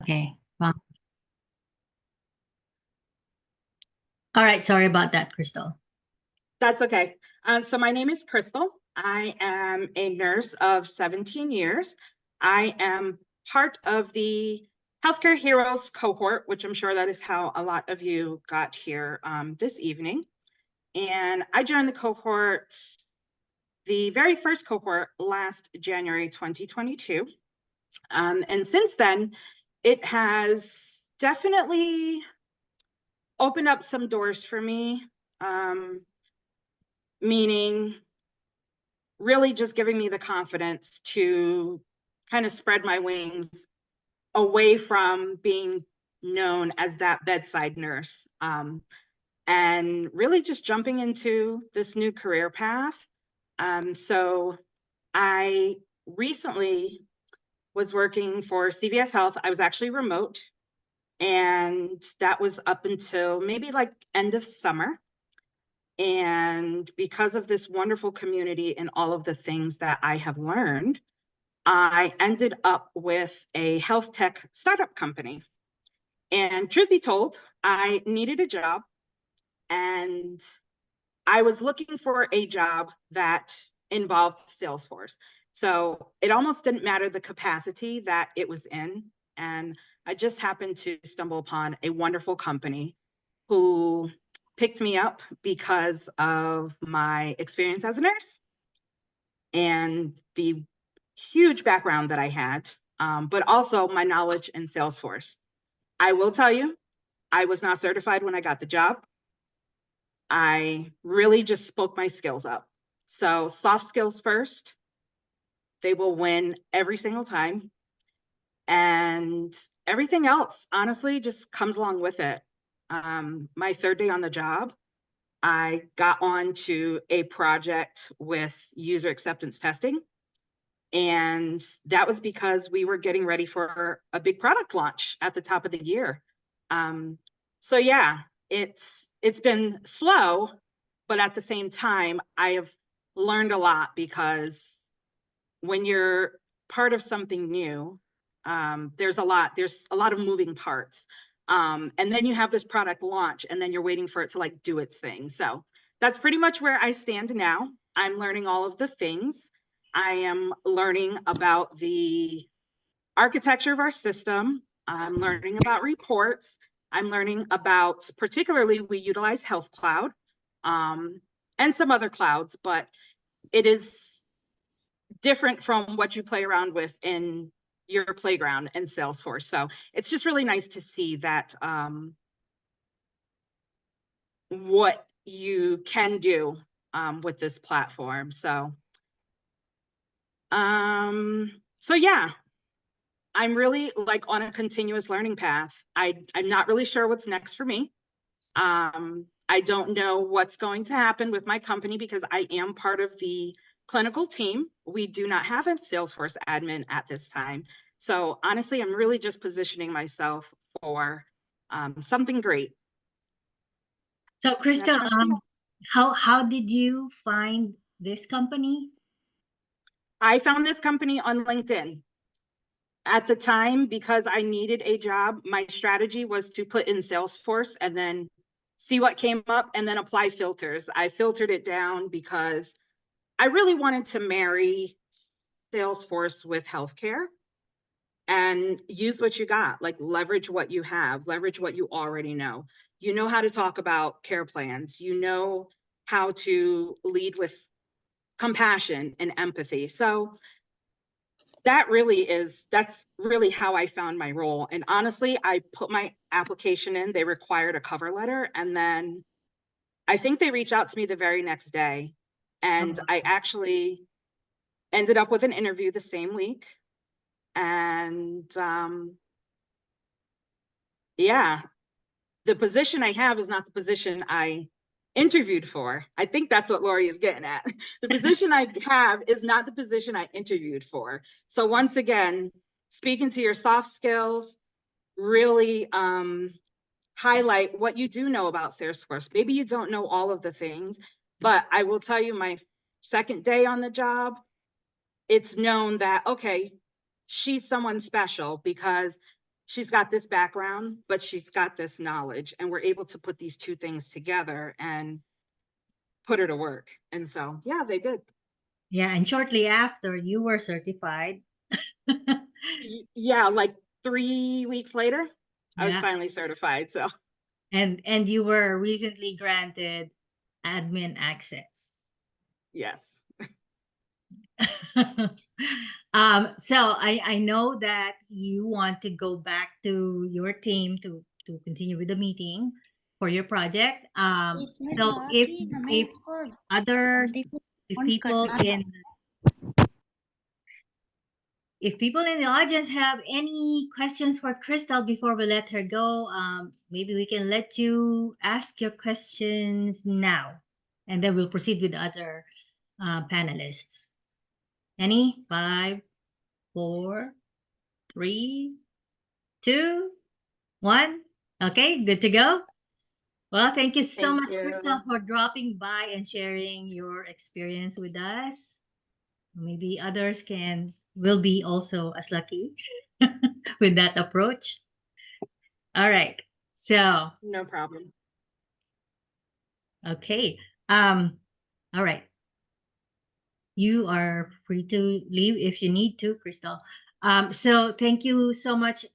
Okay. Well, all right. Sorry about that, Crystal. That's okay. So my name is Crystal. I am a nurse of 17 years. I am part of the Healthcare Heroes cohort, which I'm sure that is how a lot of you got here this evening. And I joined the cohort, the very first cohort, last January 2022. And since then, it has definitely opened up some doors for me, meaning really just giving me the confidence to kind of spread my wings away from being known as that bedside nurse, and really just jumping into this new career path. So I recently was working for CVS Health. I was actually remote, and that was up until maybe like end of summer. And because of this wonderful community and all of the things that I have learned, I ended up with a health tech startup company. And truth be told, I needed a job, and I was looking for a job that involved Salesforce. So it almost didn't matter the capacity that it was in. And I just happened to stumble upon a wonderful company who picked me up because of my experience as a nurse and the huge background that I had, but also my knowledge in Salesforce. I will tell you, I was not certified when I got the job. I really just spoke my skills up. So soft skills first, they will win every single time. And everything else, honestly, just comes along with it. My third day on the job, I got on to a project with user acceptance testing. And that was because we were getting ready for a big product launch at the top of the year. So yeah, it's been slow, but at the same time, I have learned a lot because when you're part of something new, there's a lot of moving parts. And then you have this product launch, and then you're waiting for it to like do its thing. So that's pretty much where I stand now. I'm learning all of the things. I am learning about the architecture of our system. I'm learning about reports. I'm learning about, particularly, we utilize Health Cloud, and some other clouds, but it is different from what you play around with in your playground in Salesforce. So it's just really nice to see that what you can do with this platform. So yeah, I'm really like on a continuous learning path. I'm not really sure what's next for me. I don't know what's going to happen with my company because I am part of the clinical team. We do not have a Salesforce admin at this time. So honestly, I'm really just positioning myself for something great. So, And that's Crystal, your spiel. how did you find this company? I found this company on LinkedIn. At the time, because I needed a job, my strategy was to put in Salesforce and then see what came up and then apply filters. I filtered it down because I really wanted to marry Salesforce with healthcare and use what you got, like leverage what you have, leverage what you already know. You know how to talk about care plans, you know how to lead with compassion and empathy. So that's really how I found my role. And honestly, I put my application in, they required a cover letter, and then I think they reached out to me the very next day. And Oh, I actually ended up with an interview the same week. And yeah, the position I have is not the position I interviewed for. I think that's what Lori is getting at. The position I have is not the position I interviewed for. So once again, speaking to your soft skills, really highlight what you do know about Salesforce. Maybe you don't know all of the things, but I will tell you my second day on the job, it's known that, okay, she's someone special because she's got this background, but she's got this knowledge, and we're able to put these two things together and put her to work. And so, yeah, they did. Yeah, and shortly after you were certified. Yeah, like 3 weeks later, I was Yeah, finally certified. So, and you were recently granted admin access. yes. So I know that you want to go back to your team to continue with the meeting for your project. इसमें So था if कि हमें if उसको others, बंदी को if on people करना था। in if people in the audience have any questions for Crystal before we let her go, maybe we can let you ask your questions now, and then we'll proceed with the other panelists. Any? 5, 4, 3, 2, 1. Okay, good to go. Well, thank you so Thank much, Crystal, you. for dropping by and sharing your experience with us. Maybe others will be also as lucky with that approach. All right. So, No problem. okay. All right. You are free to leave if you need to, Crystal. So thank you so much.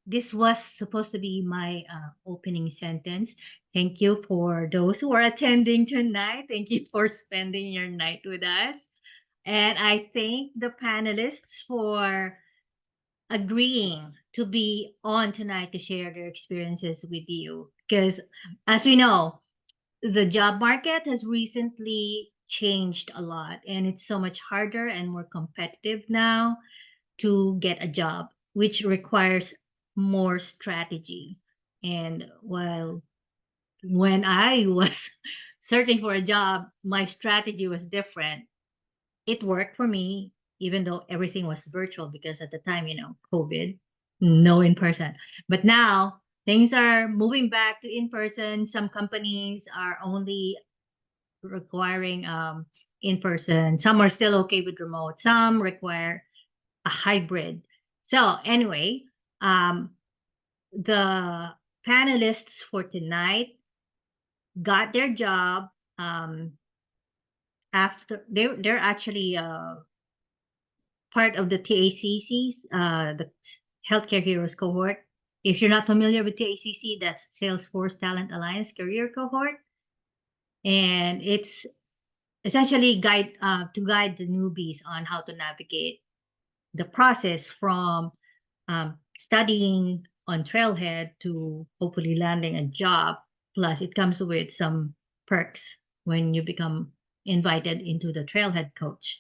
This was supposed to be my opening sentence. Thank you for those who are attending tonight. Thank you for spending your night with us. And I thank the panelists for agreeing to be on tonight to share their experiences with you. Because as we know, the job market has recently changed a lot and it's so much harder and more competitive now to get a job, which requires more strategy. And while when I was searching for a job, my strategy was different. It worked for me, even though everything was virtual because at the time, COVID, no in person. But now things are moving back to in person. Some companies are only requiring in person. Some are still okay with remote. Some require a hybrid. So anyway, um, the panelists for tonight got their job after they're actually part of the TACCs, the Healthcare Heroes cohort. If you're not familiar with TACC, that's Salesforce Talent Alliance Career Cohort, and it's essentially to guide the newbies on how to navigate the process from studying on Trailhead to hopefully landing a job. Plus, it comes with some perks when you become invited into the Trailhead coach.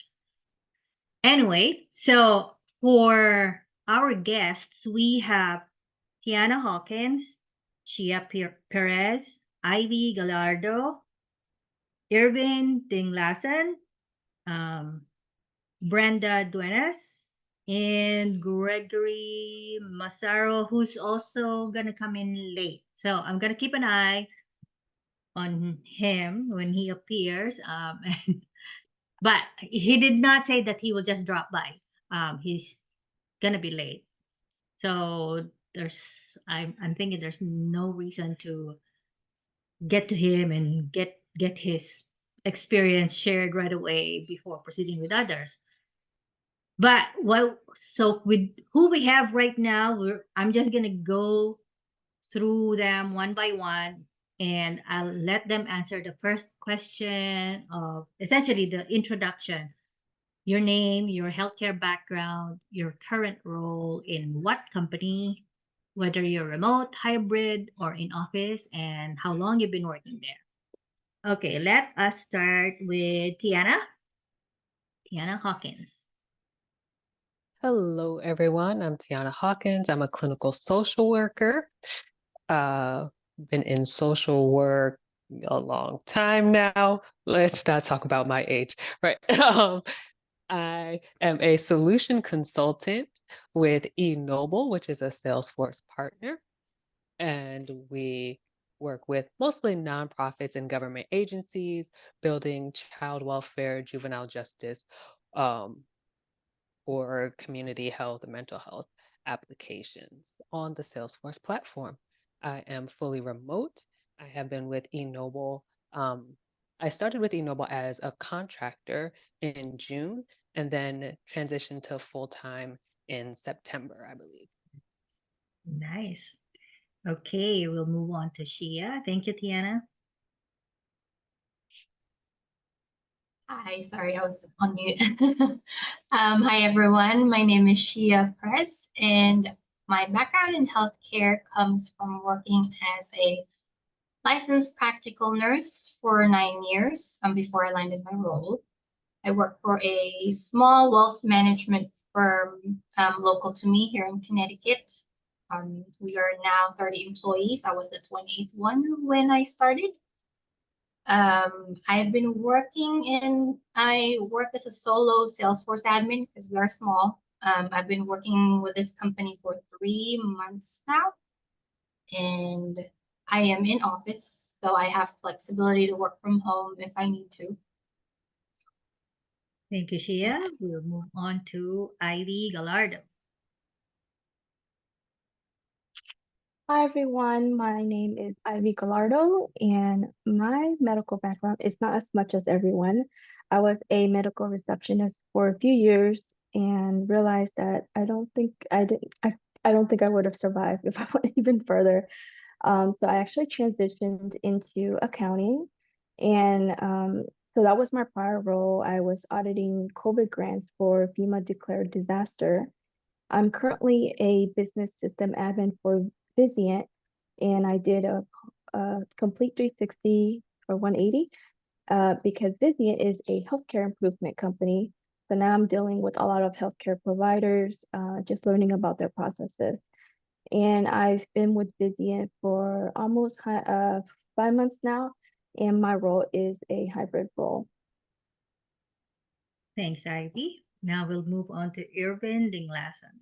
Anyway, so for our guests, we have Tiana Hawkins, Shia Perez, Ivy Gallardo, Irvin Dinglasen, um, Brenda Duenas, and Gregory Massaro, who's also gonna come in late. So I'm gonna keep an eye on him when he appears. But he did not say that he will just drop by. He's gonna be late. So I'm thinking there's no reason to get to him and get his experience shared right away before proceeding with others. But so with who we have right now, I'm just gonna go through them one by one, and I'll let them answer the first question of essentially the introduction, your name, your healthcare background, your current role in what company, whether you're remote, hybrid, or in office, and how long you've been working there. Okay, let us start with Tiana Hawkins. Hello, everyone. I'm Tiana Hawkins. I'm a clinical social worker. Been in social work a long time now. Let's not talk about my age, right? I am a solution consultant with eNoble, which is a Salesforce partner, and we work with mostly nonprofits and government agencies, building child welfare, juvenile justice, or community health and mental health. applications on the Salesforce platform. I am fully remote. I have been with eNoble. I started with eNoble as a contractor in June and then transitioned to full-time in September, I believe. Nice. Okay, we'll move on to Shia. Thank you, Tiana. Hi, sorry, I was on mute. Hi, everyone. My name is Shia Press, and my background in healthcare comes from working as a licensed practical nurse for 9 years before I landed my role. I worked for a small wealth management firm local to me here in Connecticut. We are now 30 employees. I was the 28th one when I started. I've been I work as a solo Salesforce admin because we are small. I've been working with this company for 3 months now, and I am in office, so I have flexibility to work from home if I need to. Thank you, Shia. We'll move on to Ivy Gallardo. Hi everyone, my name is Ivy Gallardo, and my medical background is not as much as everyone. I was a medical receptionist for a few years and realized that I don't think I would have survived if I went even further. So I actually transitioned into accounting, and so that was my prior role. I was auditing COVID grants for FEMA declared disaster. I'm currently a business system admin for Vizient, and I did a complete 360 or 180 because Vizient is a healthcare improvement company. So now I'm dealing with a lot of healthcare providers, just learning about their processes. And I've been with Vizient for almost 5 months now, and my role is a hybrid role. Thanks, Ivy. Now we'll move on to Irvin Dinglasan.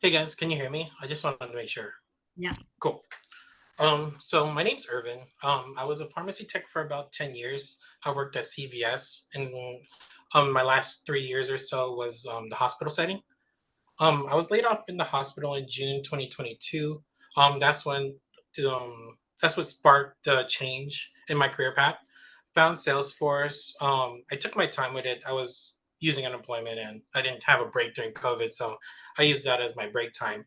Hey guys, can you hear me? I just wanted to make sure. Yeah. Cool. So my name's Irvin. I was a pharmacy tech for about 10 years. I worked at CVS, and my last 3 years or so was the hospital setting. I was laid off in the hospital in June 2022. That's when that's what sparked the change in my career path. Found Salesforce. I took my time with it. I was using unemployment and I didn't have a break during COVID, so I used that as my break time.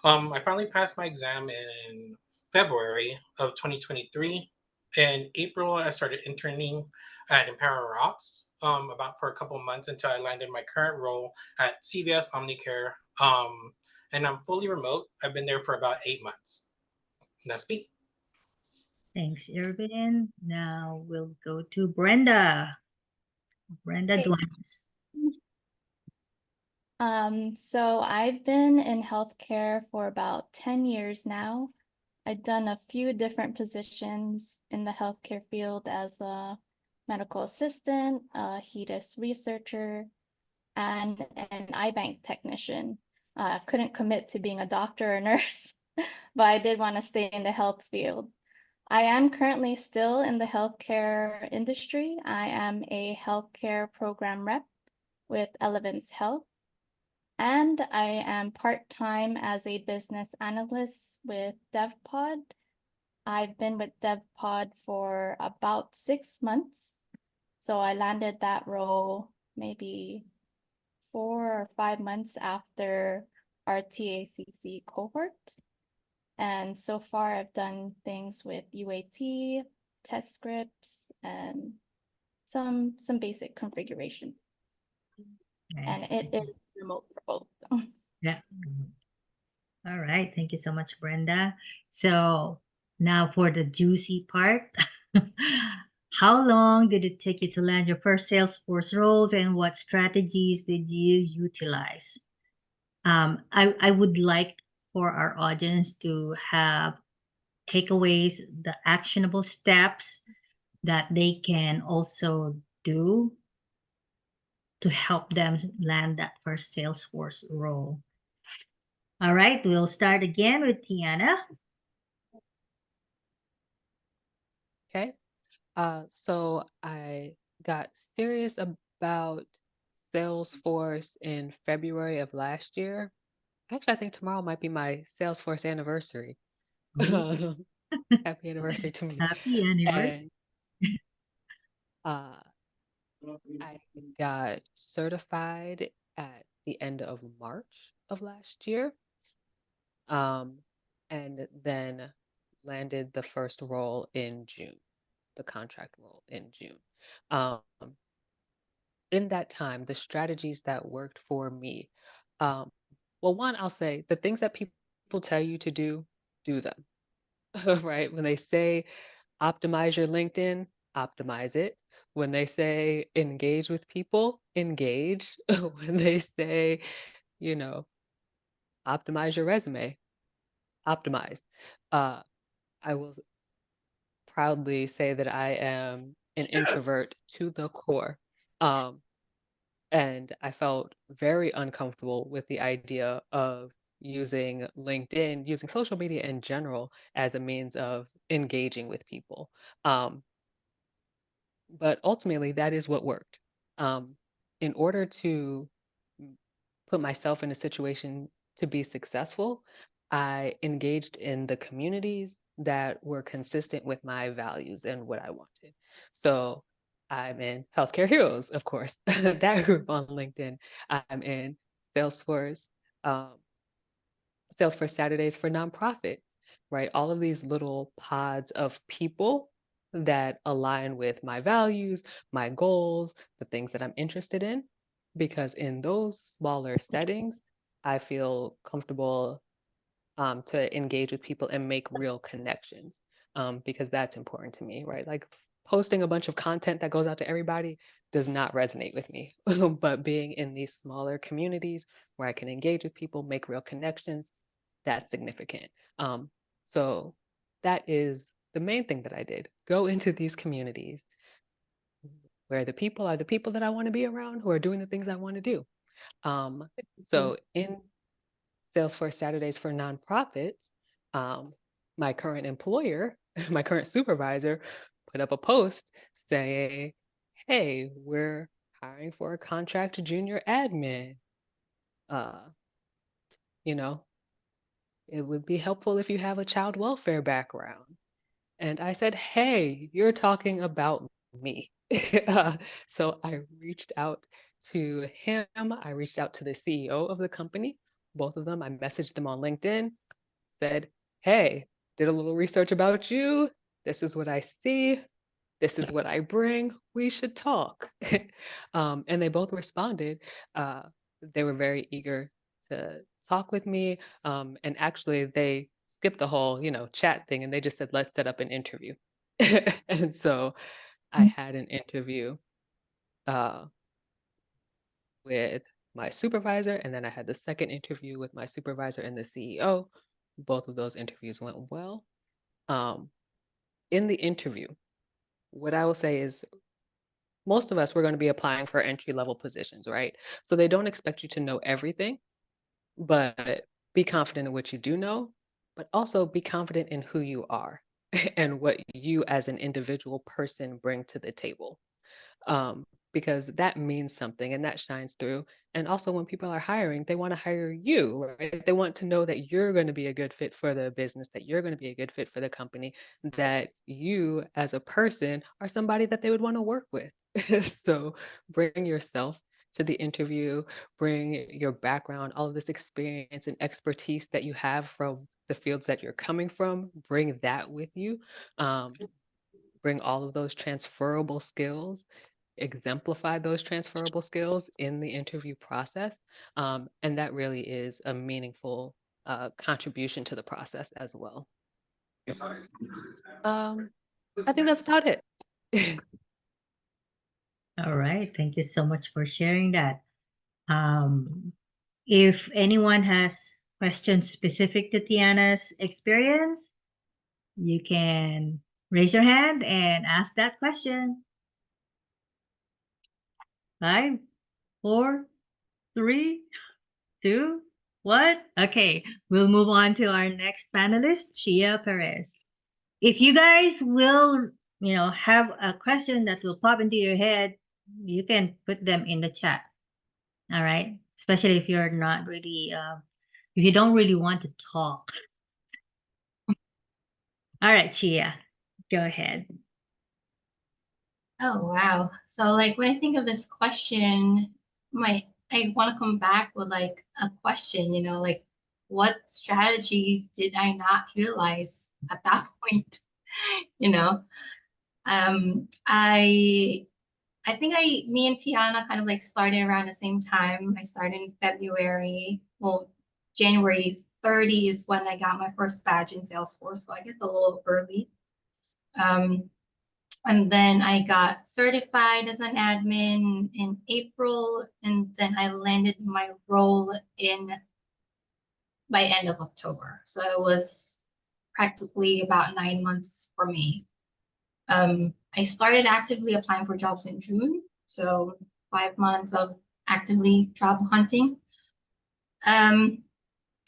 I finally passed my exam in February of 2023. In April, I started interning at Empower Ops about for a couple months until I landed my current role at CVS Omnicare. And I'm fully remote. I've been there for about 8 months. And that's me. Thanks, Irvin. Now we'll go to Brenda. Brenda Hey. Duanes. So I've been in healthcare for about 10 years now. I've done a few different positions in the healthcare field as a medical assistant, a HEDIS researcher, and an iBank technician. Couldn't commit to being a doctor or nurse, but I did want to stay in the health field. I am currently still in the healthcare industry. I am a healthcare program rep with Elevance Health, and I am part-time as a business analyst with DevPod. I've been with DevPod for about 6 months. So I landed that role maybe 4 or 5 months after our TACC cohort. And so far I've done things with UAT, test scripts, and some basic configuration. Nice. And it is remote for both. Yeah. All right. Thank you so much, Brenda. So now for the juicy part. How long did it take you to land your first Salesforce roles, and what strategies did you utilize? I would like for our audience to have takeaways, the actionable steps that they can also do to help them land that first Salesforce role. All right, we'll start again with Tiana. Okay. So I got serious about Salesforce in February of last year. Actually, I think tomorrow might be my Salesforce anniversary. Ooh. Happy anniversary to me. Happy anniversary. And uh, I got certified at the end of March of last year, and then landed the first role in June, the contract role in June. Um, in that time, the strategies that worked for me, um, well, one, I'll say the things that people tell you to do them, right? When they say optimize your LinkedIn, optimize it. When they say engage with people, engage. When they say, you know, optimize your resume, optimize. Uh, I will proudly say that I am an introvert to the core. Um, and I felt very uncomfortable with the idea of using LinkedIn, using social media in general as a means of engaging with people. Um, but ultimately, that is what worked. Um, in order to put myself in a situation to be successful, I engaged in the communities that were consistent with my values and what I wanted. So I'm in Healthcare Heroes, of course, that group on LinkedIn. I'm in Salesforce, um, Salesforce Saturdays for nonprofits, right? All of these little pods of people that align with my values, my goals, the things that I'm interested in. Because in those smaller settings, I feel comfortable to engage with people and make real connections, because that's important to me, right? Like posting a bunch of content that goes out to everybody does not resonate with me. But being in these smaller communities where I can engage with people, make real connections, that's significant. So that is the main thing that I did. Go into these communities where the people are the people that I want to be around, who are doing the things I want to do. So in Salesforce Saturdays for nonprofits, my current employer, my current supervisor, put up a post saying, "Hey, we're hiring for a contract junior admin. Uh, you know, it would be helpful if you have a child welfare background." And I said, "Hey, you're talking about me." So I reached out to him. I reached out to the CEO of the company, both of them. I messaged them on LinkedIn, said, "Hey, did a little research about you. This is what I see. This is what I bring. We should talk." And they both responded. Uh, they were very eager to talk with me. And actually, they skipped the whole, chat thing, and they just said, "Let's set up an interview." And so I had an interview uh, with my supervisor, and then I had the second interview with my supervisor and the CEO. Both of those interviews went well. In the interview, what I will say is most of us, we're going to be applying for entry-level positions, right? So they don't expect you to know everything, but be confident in what you do know, but also be confident in who you are and what you as an individual person bring to the table. um, because that means something and that shines through. And also, when people are hiring, they want to hire you, right? They want to know that you're going to be a good fit for the business, that you're going to be a good fit for the company, that you as a person are somebody that they would want to work with. So bring yourself to the interview, bring your background, all of this experience and expertise that you have from the fields that you're coming from, bring that with you. Um, Bring all of those transferable skills, exemplify those transferable skills in the interview process. And that really is a meaningful contribution to the process as well. I think that's about it. All right. Thank you so much for sharing that. If anyone has questions specific to Tiana's experience, you can raise your hand and ask that question. 5, 4, 3, 2, 1. Okay, we'll move on to our next panelist, Shia Perez. If you guys will, have a question that will pop into your head, you can put them in the chat. All right. Especially if you're not really, if you don't really want to talk. All right, Chia, go ahead. Oh, wow. So like when I think of this question, I want to come back with like a question, like what strategy did I not utilize at that point? You know, I think me and Tiana kind of like started around the same time. I started in February. Well, January 30 is when I got my first badge in Salesforce, so I guess a little early. And then I got certified as an admin in April, and then I landed my role by end of October. So it was practically about 9 months for me. I started actively applying for jobs in June, so 5 months of actively job hunting.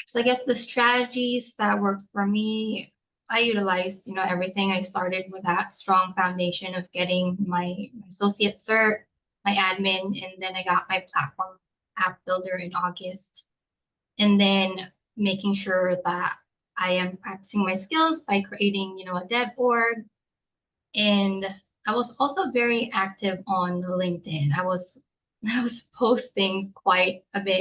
So I guess the strategies that worked for me, I utilized, everything. I started with that strong foundation of getting my associate cert, my admin, and then I got my platform app builder in August. And then making sure that I am practicing my skills by creating, a dev org. And I was also very active on LinkedIn. I was posting quite a bit.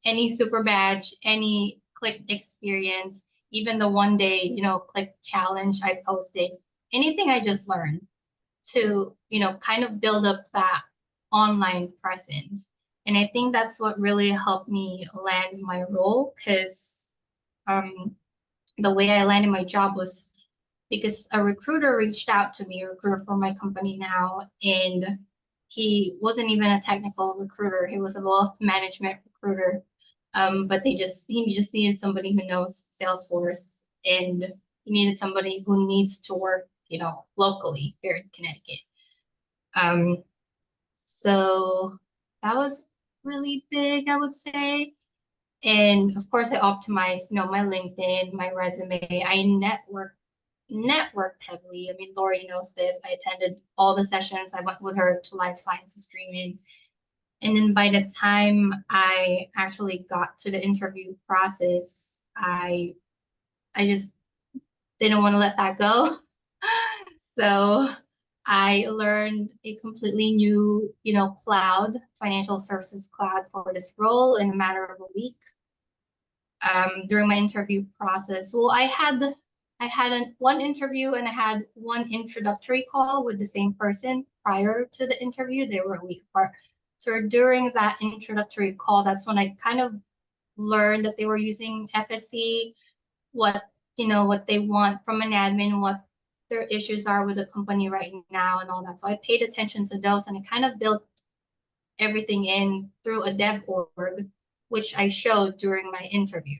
Any super badge, any click experience, even the 1 day, click challenge I posted, anything I just learned to, kind of build up that online presence. And I think that's what really helped me land my role, because the way I landed my job was because a recruiter reached out to me, a recruiter for my company now, and he wasn't even a technical recruiter. He was a wealth management recruiter. But he just needed somebody who knows Salesforce, and he needed somebody who needs to work, locally here in Connecticut. So that was really big, I would say. And of course, I optimized, my LinkedIn, my resume. I networked heavily. I mean, Lori knows this. I attended all the sessions. I went with her to life sciences streaming. And then by the time I actually got to the interview process, I just didn't want to let that go. So I learned a completely new, cloud, financial services cloud for this role in a matter of a week. During my interview process, well, I had one interview and I had one introductory call with the same person prior to the interview. They were a week apart. So during that introductory call, that's when I kind of learned that they were using FSC, what they want from an admin, what their issues are with the company right now and all that. So I paid attention to those, and I kind of built everything in through a dev org, which I showed during my interview.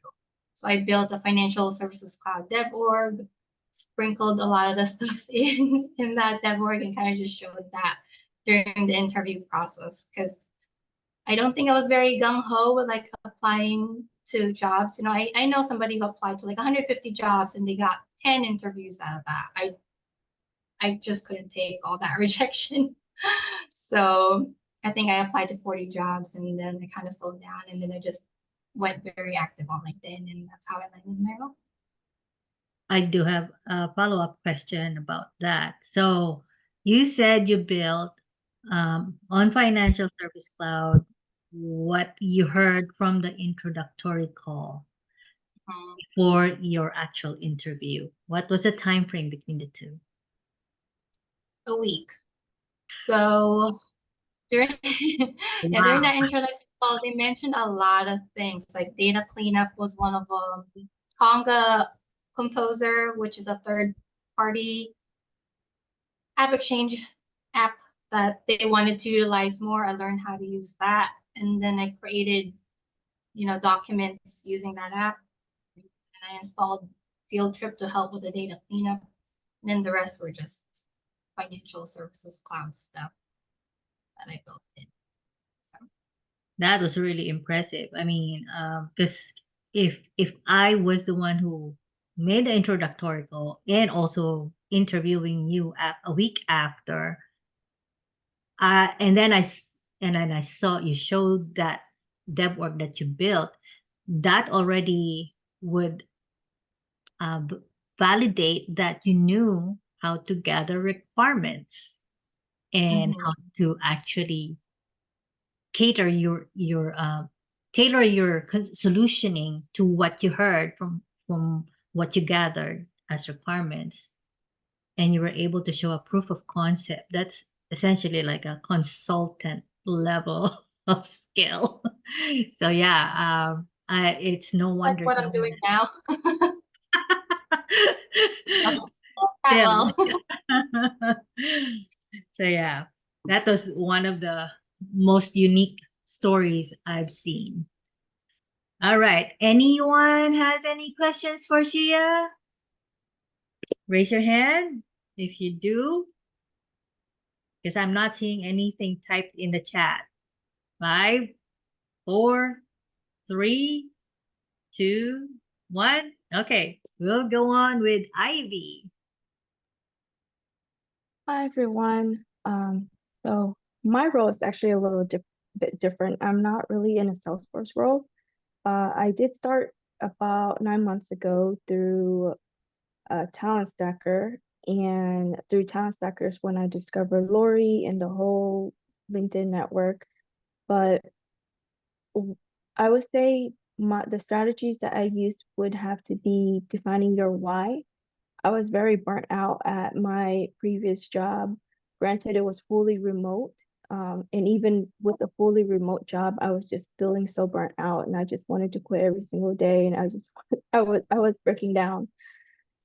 So I built a financial services cloud dev org, sprinkled a lot of the stuff in that dev org, and kind of just showed that during the interview process, because I don't think I was very gung-ho with like applying to jobs. I know somebody who applied to like 150 jobs and they got 10 interviews out of that. I just couldn't take all that rejection. So I think I applied to 40 jobs, and then I kind of slowed down, and then I just went very active on LinkedIn, and that's how I landed my role. I do have a follow-up question about that. So you said you built on Financial Service Cloud what you heard from the introductory call for your actual interview. What was the time frame between the two? A week. So during during that introduction call, they mentioned a lot of things, like data cleanup was one of them. Conga Composer, which is a third-party app exchange app that they wanted to utilize more. I learned how to use that, and then I created, documents using that app. And I installed Field Trip to help with the data cleanup. And then the rest were just financial services cloud stuff that I built in. That was really impressive. I mean, because if I was the one who made the introductory call and also interviewing you a week after, and then and then I saw you showed that dev work that you built, that already would v- validate that you knew how to gather requirements and how to actually cater your tailor your solutioning to what you heard from what you gathered as requirements, and you were able to show a proof of concept. That's essentially like a consultant level of skill. So yeah, it's no Like wonder what I'm doing now. Oh, that Yeah. well. So yeah, that was one of the most unique stories I've seen. All right. Anyone has any questions for Shia? Raise your hand if you do, because I'm not seeing anything typed in the chat. 5, 4, 3, 2, 1. Okay, we'll go on with Ivy. Hi, everyone. So my role is actually a little bit different. I'm not really in a Salesforce role. I did start about 9 months ago through Talent Stacker, and through Talent Stacker is when I discovered Lori and the whole LinkedIn network. But I would say the strategies that I used would have to be defining your why. I was very burnt out at my previous job. Granted, it was fully remote. And even with a fully remote job, I was just feeling so burnt out and I just wanted to quit every single day. And I just, I was breaking down.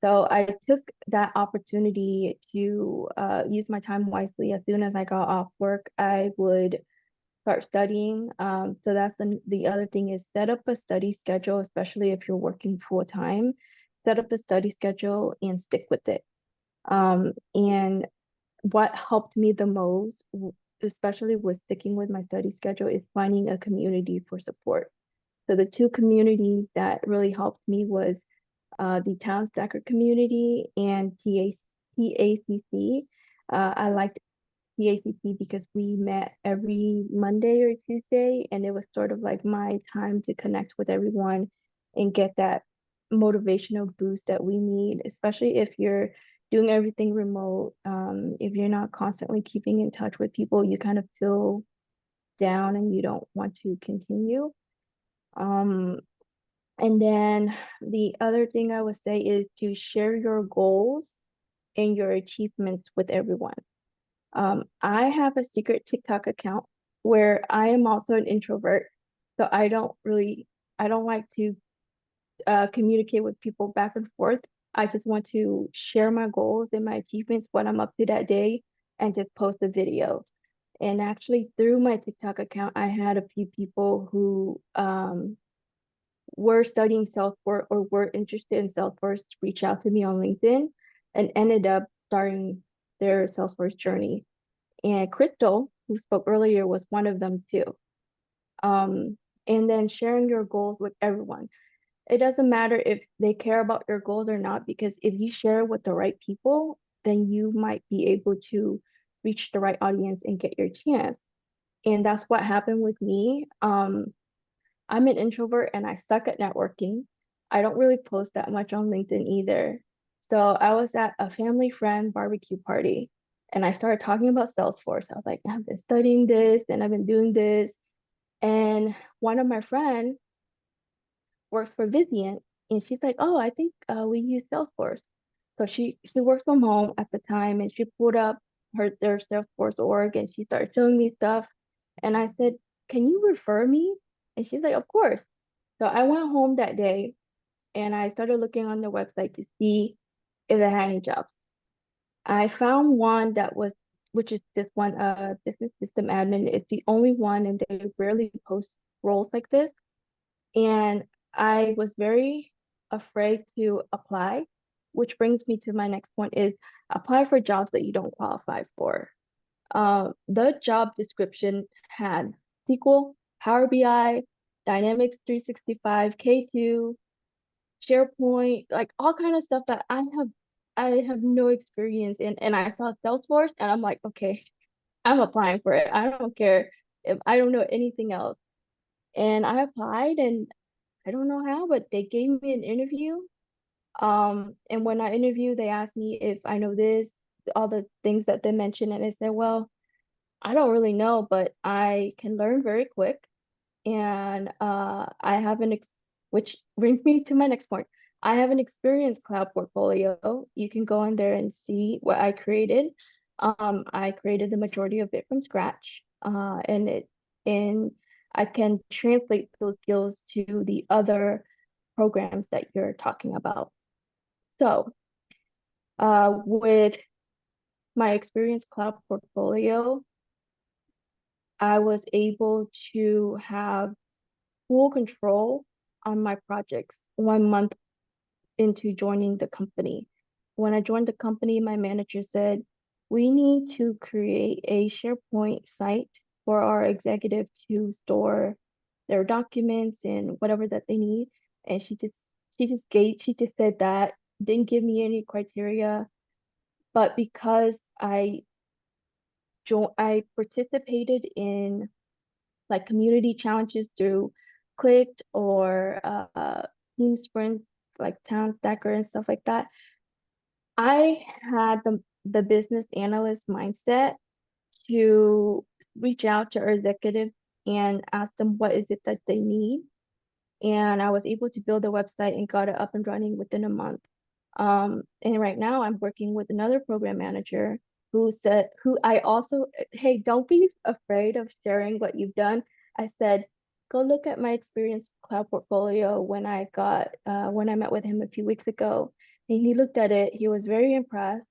So I took that opportunity to use my time wisely. As soon as I got off work, I would start studying. So that's the other thing is set up a study schedule, especially if you're working full time. Set up a study schedule and stick with it. And what helped me the most, especially with sticking with my study schedule, is finding a community for support. So the two communities that really helped me was the Town Stacker community and TACC. I liked TACC because we met every Monday or Tuesday, and it was sort of like my time to connect with everyone and get that motivational boost that we need, especially if you're doing everything remote. If you're not constantly keeping in touch with people, you kind of feel down and you don't want to continue. Um, and then the other thing I would say is to share your goals and your achievements with everyone. I have a secret TikTok account where I am also an introvert. So I don't like to communicate with people back and forth. I just want to share my goals and my achievements, what I'm up to that day, and just post a video. And actually, through my TikTok account, I had a few people who were studying Salesforce or were interested in Salesforce reach out to me on LinkedIn and ended up starting their Salesforce journey. And Crystal, who spoke earlier, was one of them too. And then sharing your goals with everyone. It doesn't matter if they care about your goals or not, because if you share with the right people, then you might be able to reach the right audience and get your chance. And that's what happened with me. I'm an introvert and I suck at networking. I don't really post that much on LinkedIn either. So I was at a family friend barbecue party and I started talking about Salesforce. I was like, I've been studying this and I've been doing this. And one of my friends works for Vizient and she's like, oh, I think we use Salesforce. So she works from home at the time and she pulled up their Salesforce org and she started showing me stuff. And I said, can you refer me? And she's like, of course. So I went home that day and I started looking on their website to see if they had any jobs. I found one which is this one, business system admin. It's the only one, and they rarely post roles like this. And I was very afraid to apply, which brings me to my next point is apply for jobs that you don't qualify for. The job description had SQL, Power BI, Dynamics 365, K2, SharePoint, like all kind of stuff that I have no experience in. And I saw Salesforce and I'm like, okay, I'm applying for it. I don't care I don't know anything else. And I applied, and I don't know how, but they gave me an interview. And when I interviewed, they asked me if I know this, all the things that they mentioned, and I said, well, I don't really know, but I can learn very quick. And I have which brings me to my next point. I have an experience cloud portfolio. You can go in there and see what I created. I created the majority of it from scratch, and I can translate those skills to the other programs that you're talking about. So, with my experience cloud portfolio, I was able to have full control on my projects 1 month into joining the company. When I joined the company, my manager said, we need to create a SharePoint site for our executive to store their documents and whatever that they need. And she just said that, didn't give me any criteria. But because I participated in like community challenges through Clicked or Team Sprints, like Town Stacker and stuff like that. I had the business analyst mindset to reach out to our executive and ask them what is it that they need. And I was able to build a website and got it up and running within a month. And right now I'm working with another program manager who I also, hey, don't be afraid of sharing what you've done. I said, go look at my experience cloud portfolio when I met with him a few weeks ago. And he looked at it, he was very impressed.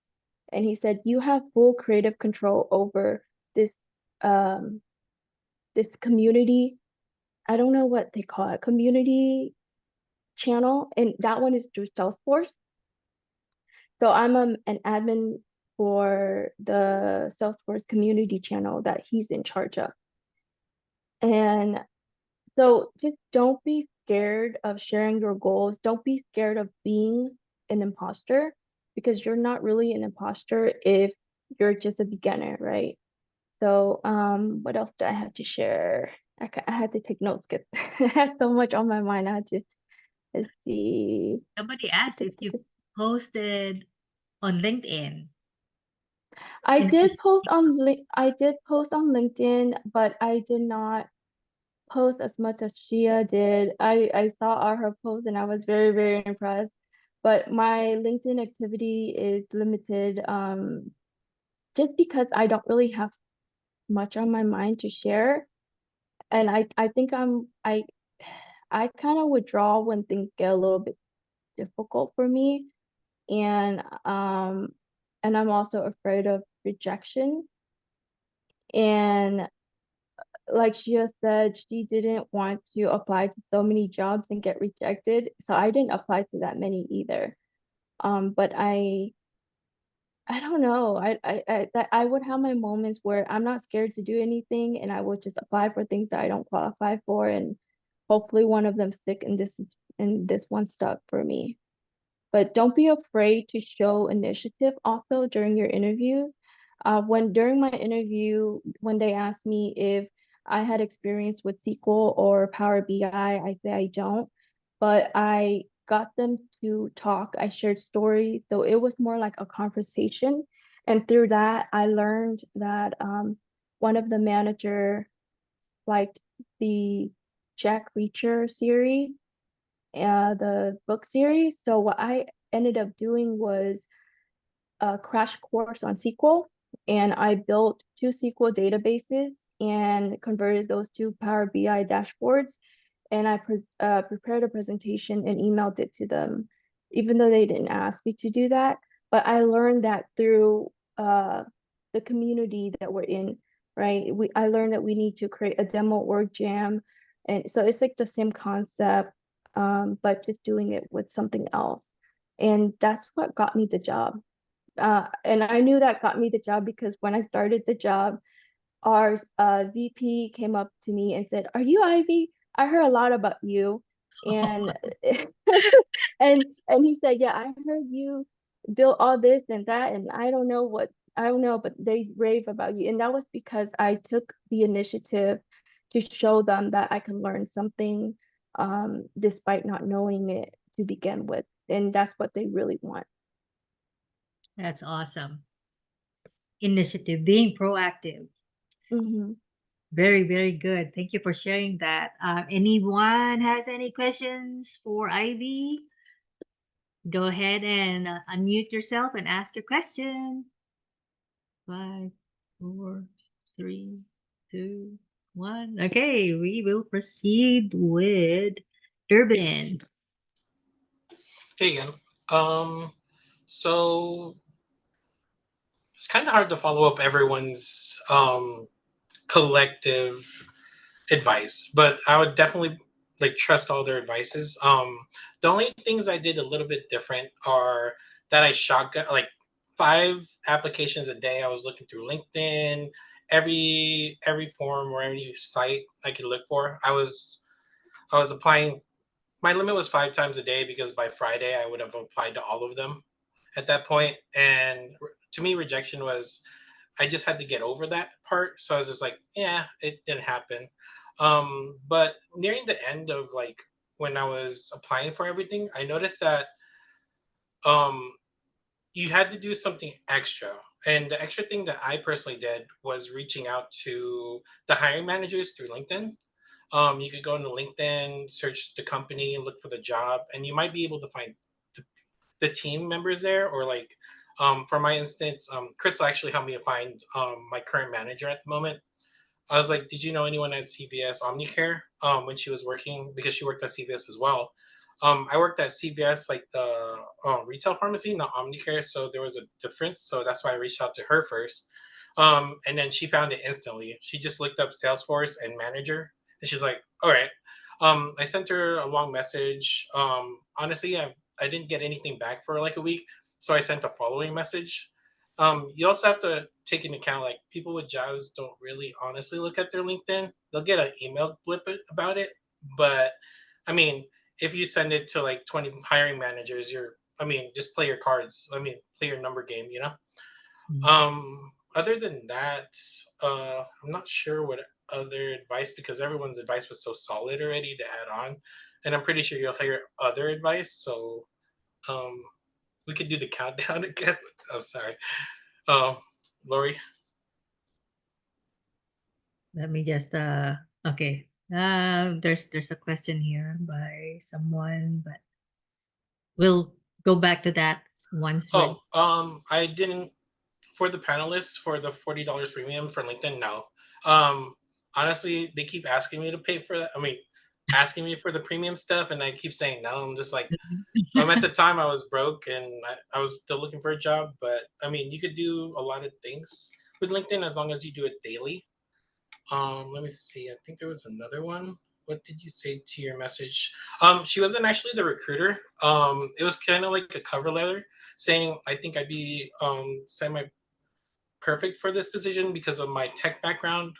And he said, you have full creative control over this, this community. I don't know what they call it, community channel. And that one is through Salesforce. So I'm an admin for the Salesforce community channel that he's in charge of. And so just don't be scared of sharing your goals. Don't be scared of being an imposter, because you're not really an imposter if you're just a beginner, right? So what else do I have to share? I had to take notes because I had so much on my mind. I had to, let's see. Somebody asked if you posted on LinkedIn. I And did post on LinkedIn, but I did not post as much as Shia did. I saw her post and I was very, very impressed. But my LinkedIn activity is limited, just because I don't really have much on my mind to share. And I think I kind of withdraw when things get a little bit difficult for me. And I'm also afraid of rejection. And like Shia said, she didn't want to apply to so many jobs and get rejected. So I didn't apply to that many either. But I don't know. I would have my moments where I'm not scared to do anything, and I would just apply for things that I don't qualify for, and hopefully one of them stick, and this one stuck for me. But don't be afraid to show initiative also during your interviews. During my interview, when they asked me if I had experience with SQL or Power BI, I say I don't, but I got them to talk. I shared stories, so it was more like a conversation. And through that, I learned that one of the manager liked the Jack Reacher series, the book series. So what I ended up doing was a crash course on SQL, and I built 2 SQL databases and converted those to Power BI dashboards. And I prepared a presentation and emailed it to them, even though they didn't ask me to do that. But I learned that through the community that we're in, right? I learned that we need to create a demo org jam. And so it's like the same concept, but just doing it with something else. And that's what got me the job. And I knew that got me the job because when I started the job, our VP came up to me and said, "Are you Ivy? I heard a lot about you." And and he said, "Yeah, I heard you built all this and that, and I don't know, but they rave about you." And that was because I took the initiative to show them that I can learn something despite not knowing it to begin with. And that's what they really want. That's awesome. Initiative, being proactive. Hmm. Very, very good. Thank you for sharing that. Anyone has any questions for Ivy? Go ahead and unmute yourself and ask your question. 5, 4, 3, 2, 1. Okay, we will proceed with Durbin. Hey again. So it's kind of hard to follow up everyone's collective advice, but I would definitely like trust all their advices. The only things I did a little bit different are that I shotgun like 5 applications a day. I was looking through LinkedIn, every forum or every site I could look for. I was applying. My limit was 5 times a day because by Friday I would have applied to all of them at that point. And to me, rejection was I just had to get over that part. So I was just like, yeah, it didn't happen. But nearing the end of like when I was applying for everything, I noticed that um, you had to do something extra. And the extra thing that I personally did was reaching out to the hiring managers through LinkedIn. You could go into LinkedIn, search the company, look for the job, and you might be able to find the team members there. Or like, for my instance, Crystal actually helped me to find my current manager at the moment. I was like, did you know anyone at CVS Omnicare when she was working? Because she worked at CVS as well. I worked at CVS, like the retail pharmacy, not Omnicare. So there was a difference. So that's why I reached out to her first. And then she found it instantly. She just looked up Salesforce and manager. And she's like, all right. I sent her a long message. Honestly, I didn't get anything back for like a week. So I sent a following message. You also have to take into account like people with jobs don't really honestly look at their LinkedIn. They'll get an email blip about it, but I mean, if you send it to like 20 hiring managers, just play your cards. Play your number game, you know. Other than that, I'm not sure what other advice because everyone's advice was so solid already to add on, and I'm pretty sure you'll hear other advice. So, um, we could do the countdown again. Oh, sorry. Lori. Let me just okay. There's a question here by someone, but we'll go back to that once we I didn't for the panelists for the $40 premium for LinkedIn. No, honestly, they keep asking me to pay for that. Asking me for the premium stuff, and I keep saying no. I'm just like, at the time I was broke and I was still looking for a job, but you could do a lot of things with LinkedIn as long as you do it daily. Let me see. I think there was another one. What did you say to your message? She wasn't actually the recruiter. It was kind of like a cover letter saying I think I'd be semi perfect for this position because of my tech background.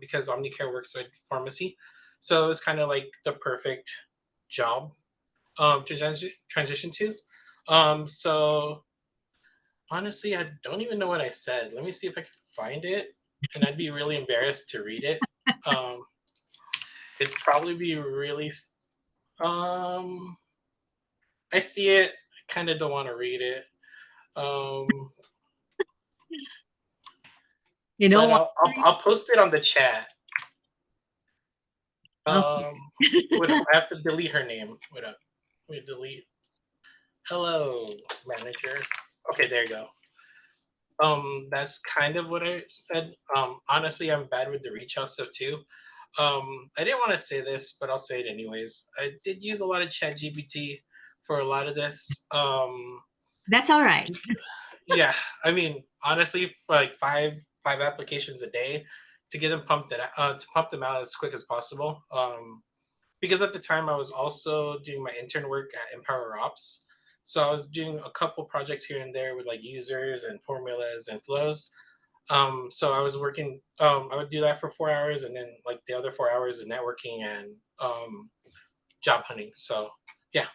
Because Omnicare works with pharmacy, so it's kind of like the perfect job to transition to. So honestly, I don't even know what I said. Let me see if I can find it, and I'd be really embarrassed to read it. Um, it'd probably be really. Um, I see it. I kind of don't want to read it. you know But what? I'll post it on the chat. Okay. Wait up, I have to delete her name. Wait up. Let me delete. Hello, manager. Okay, there you go. That's kind of what I said. Honestly, I'm bad with the reach out stuff too. I didn't want to say this, but I'll say it anyways. I did use a lot of Chat GPT for a lot of this. That's all right. Yeah, honestly, for like five applications a day to get them to pump them out as quick as possible. Because at the time I was also doing my intern work at Empower Ops. So I was doing a couple projects here and there with like users and formulas and flows. So I was working, I would do that for 4 hours and then like the other 4 hours of networking and job hunting. So yeah.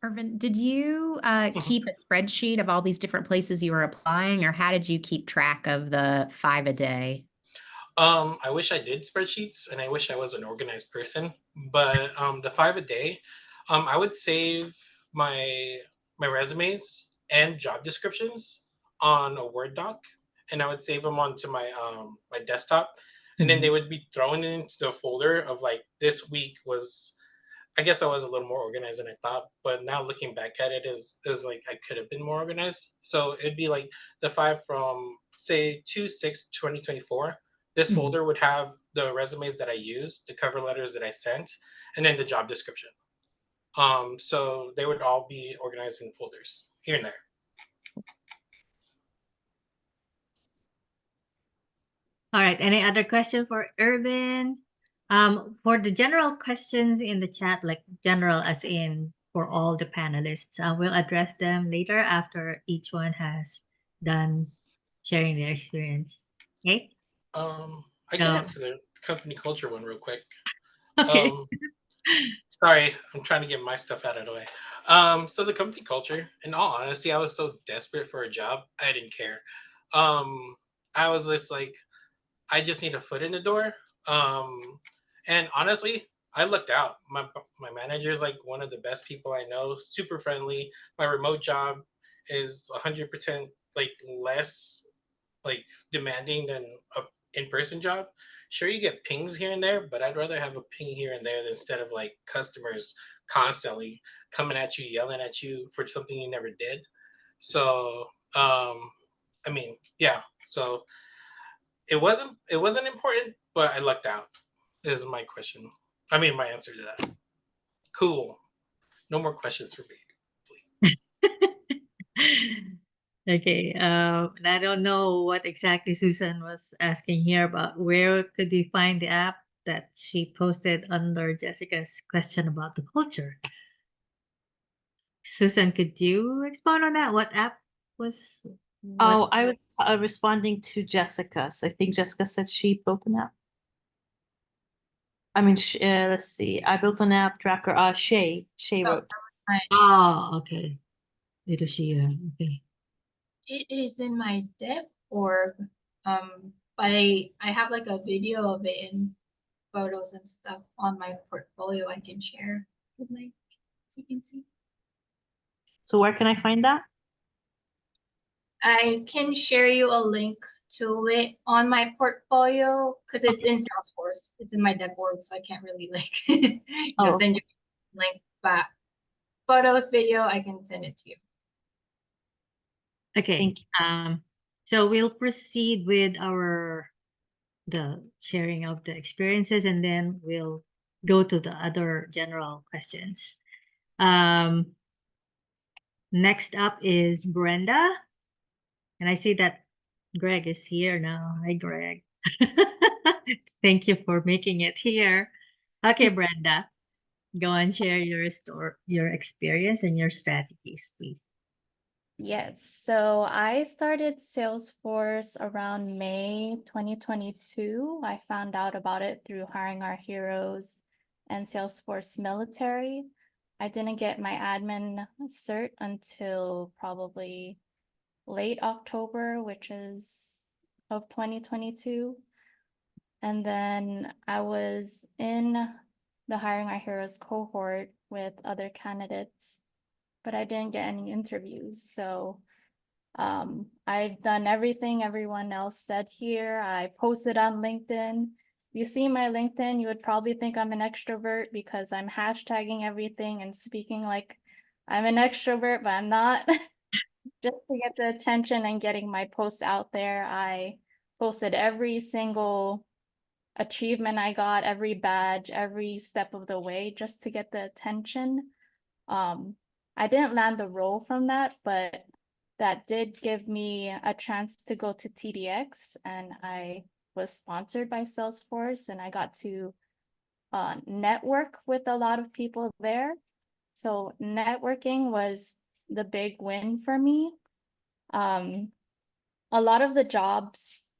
Irvin, did you keep a spreadsheet of all these different places you were applying, or how did you keep track of the 5 a day? I wish I did spreadsheets, and I wish I was an organized person. But the 5 a day, I would save my my resumes and job descriptions on a Word doc, and I would save them onto my desktop, and then they would be thrown into the folder of like this week was. I guess I was a little more organized than I thought, but now looking back at it is like I could have been more organized. So it'd be like the five from say 2/6/2024. This Mhm. folder would have the resumes that I used, the cover letters that I sent, and then the job description. So they would all be organized in folders here and there. All right. Any other question for Irvin? For the general questions in the chat, like general as in for all the panelists, we'll address them later after each one has done sharing their experience. Okay. I can So, answer the company culture one real quick. okay. Sorry, I'm trying to get my stuff out of the way. So the company culture, in all honesty, I was so desperate for a job, I didn't care. I was just like, I just need a foot in the door. Um, and honestly, I looked out. My manager is like one of the best people I know, super friendly. My remote job is 100% like less like demanding than a in-person job. Sure, you get pings here and there, but I'd rather have a ping here and there instead of like customers constantly coming at you, yelling at you for something you never did. So, I mean, yeah. So it wasn't important, but I lucked out. Is my question. I mean, my answer to that. Cool. No more questions for me. Okay. And I don't know what exactly Susan was asking here, but where could we find the app that she posted under Jessica's question about the culture? Susan, could you expound on that? What app was? Oh, What? I was responding to Jessica. So I think Jessica said she built an app. I mean, let's see. I built an app tracker. Shay Oh, wrote. that was my, Oh, okay. It is she. Okay. it is in my dev org, but I have like a video of it and photos and stuff on my portfolio I can share with my, so you can see. So where can I find that? I can share you a link to it on my portfolio because it's in Salesforce. It's in my dev org, so I can't really like Oh. send you a link, but photos, video, I can send it to you. Okay. Thank So we'll proceed with the sharing of the experiences, and then we'll go to the other general questions. Next up is Brenda, and I see that Greg is here now. Hi, Greg. Thank you for making it here. Okay, Brenda, go and share your experience and your strategies, please. Yes, so I started Salesforce around May 2022. I found out about it through Hiring Our Heroes and Salesforce Military. I didn't get my admin cert until probably late October, which is of 2022. And then I was in the Hiring Our Heroes cohort with other candidates, but I didn't get any interviews. So I've done everything everyone else said here. I posted on LinkedIn. If you see my LinkedIn, you would probably think I'm an extrovert because I'm hashtagging everything and speaking like I'm an extrovert, but I'm not. Just to get the attention and getting my posts out there, I posted every single achievement I got, every badge, every step of the way, just to get the attention. I didn't land the role from that, but that did give me a chance to go to TDX, and I was sponsored by Salesforce, and I got to network with a lot of people there. So networking was the big win for me. A lot of the jobs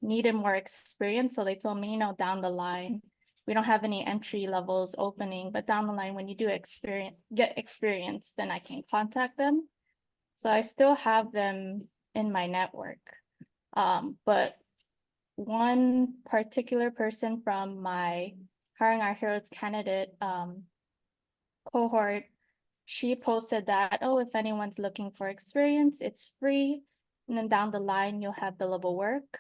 needed more experience, so they told me, down the line, we don't have any entry levels opening, but down the line, when you do get experience, then I can contact them. So I still have them in my network. But one particular person from my Hiring Our Heroes candidate cohort, she posted that, oh, if anyone's looking for experience, it's free. And then down the line, you'll have billable work.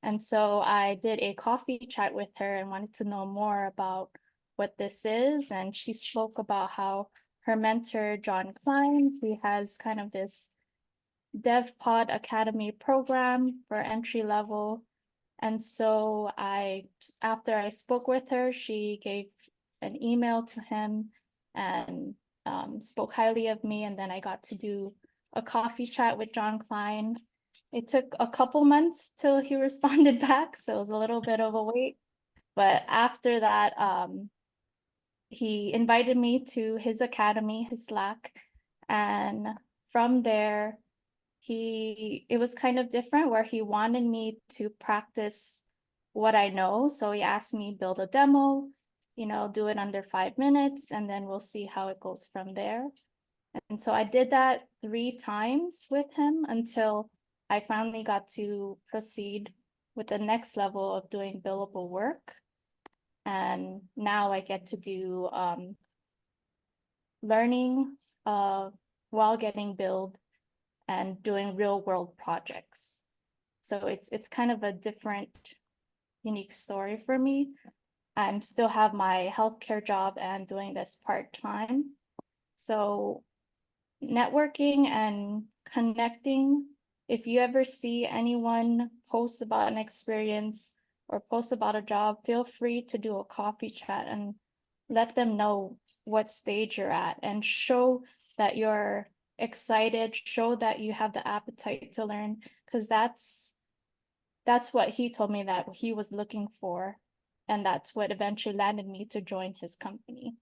And so I did a coffee chat with her and wanted to know more about what this is. And she spoke about how her mentor, John Klein, he has kind of this DevPod Academy program for entry level. And so after I spoke with her, she gave an email to him and spoke highly of me. And then I got to do a coffee chat with John Klein. It took a couple months till he responded back, so it was a little bit of a wait. But after that, he invited me to his academy, his Slack, and from there, it was kind of different where he wanted me to practice what I know. So he asked me build a demo, do it under 5 minutes, and then we'll see how it goes from there. And so I did that 3 times with him until I finally got to proceed with the next level of doing billable work. And now I get to do learning while getting billed and doing real world projects. So it's kind of a different, unique story for me. I still have my healthcare job and doing this part-time. So networking and connecting, if you ever see anyone post about an experience or post about a job, feel free to do a coffee chat and let them know what stage you're at and show that you're excited, show that you have the appetite to learn, because that's what he told me that he was looking for, and that's what eventually landed me to join his company.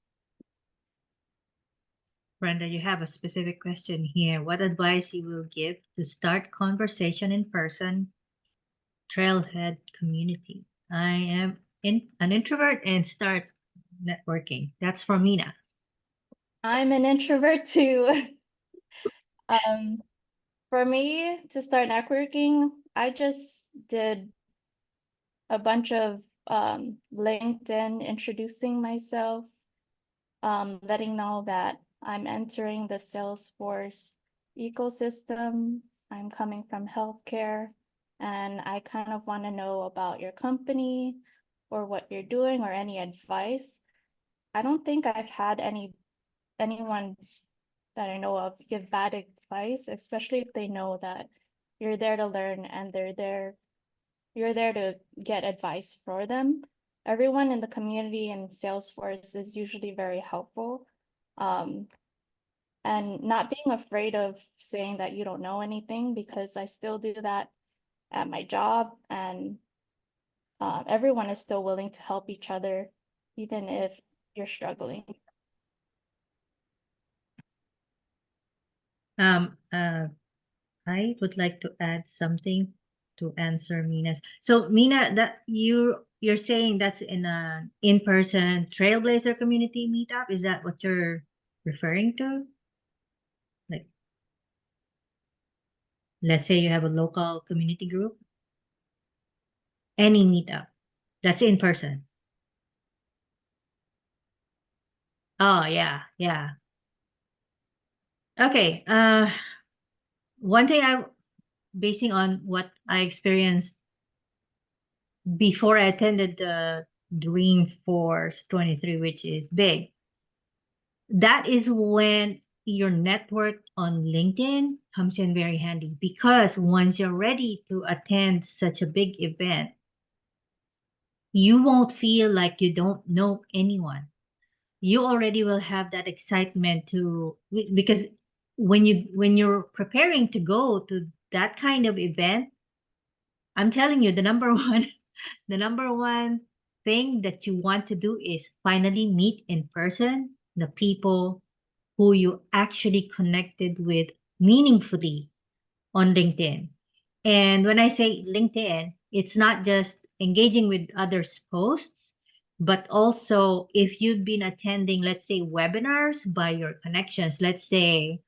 Brenda, you have a specific question here. What advice you will give to start conversation in person, trailhead community? I am an introvert and start networking. That's from Mina. I'm an introvert too. For me to start networking, I just did a bunch of LinkedIn introducing myself, letting know that I'm entering the Salesforce ecosystem. I'm coming from healthcare, and I kind of want to know about your company or what you're doing or any advice. I don't think I've had anyone that I know of give bad advice, especially if they know that you're there to learn and you're there to get advice for them. Everyone in the community in Salesforce is usually very helpful. And not being afraid of saying that you don't know anything, because I still do that at my job, and everyone is still willing to help each other, even if you're struggling. I would like to add something to answer Mina's. So Mina, that you're saying that's in an in-person Trailblazer community meetup? Is that what you're referring to? Like, let's say you have a local community group, any meetup that's in person. Oh yeah, yeah. Okay. One thing basing on what I experienced before I attended the Dreamforce 23, which is big, that is when your network on LinkedIn comes in very handy, because once you're ready to attend such a big event, you won't feel like you don't know anyone. You already will have that excitement because when you're preparing to go to that kind of event, I'm telling you, the number one thing that you want to do is finally meet in person the people who you actually connected with meaningfully on LinkedIn. And when I say LinkedIn, it's not just engaging with others' posts, but also if you've been attending, let's say, webinars by your connections. Let's say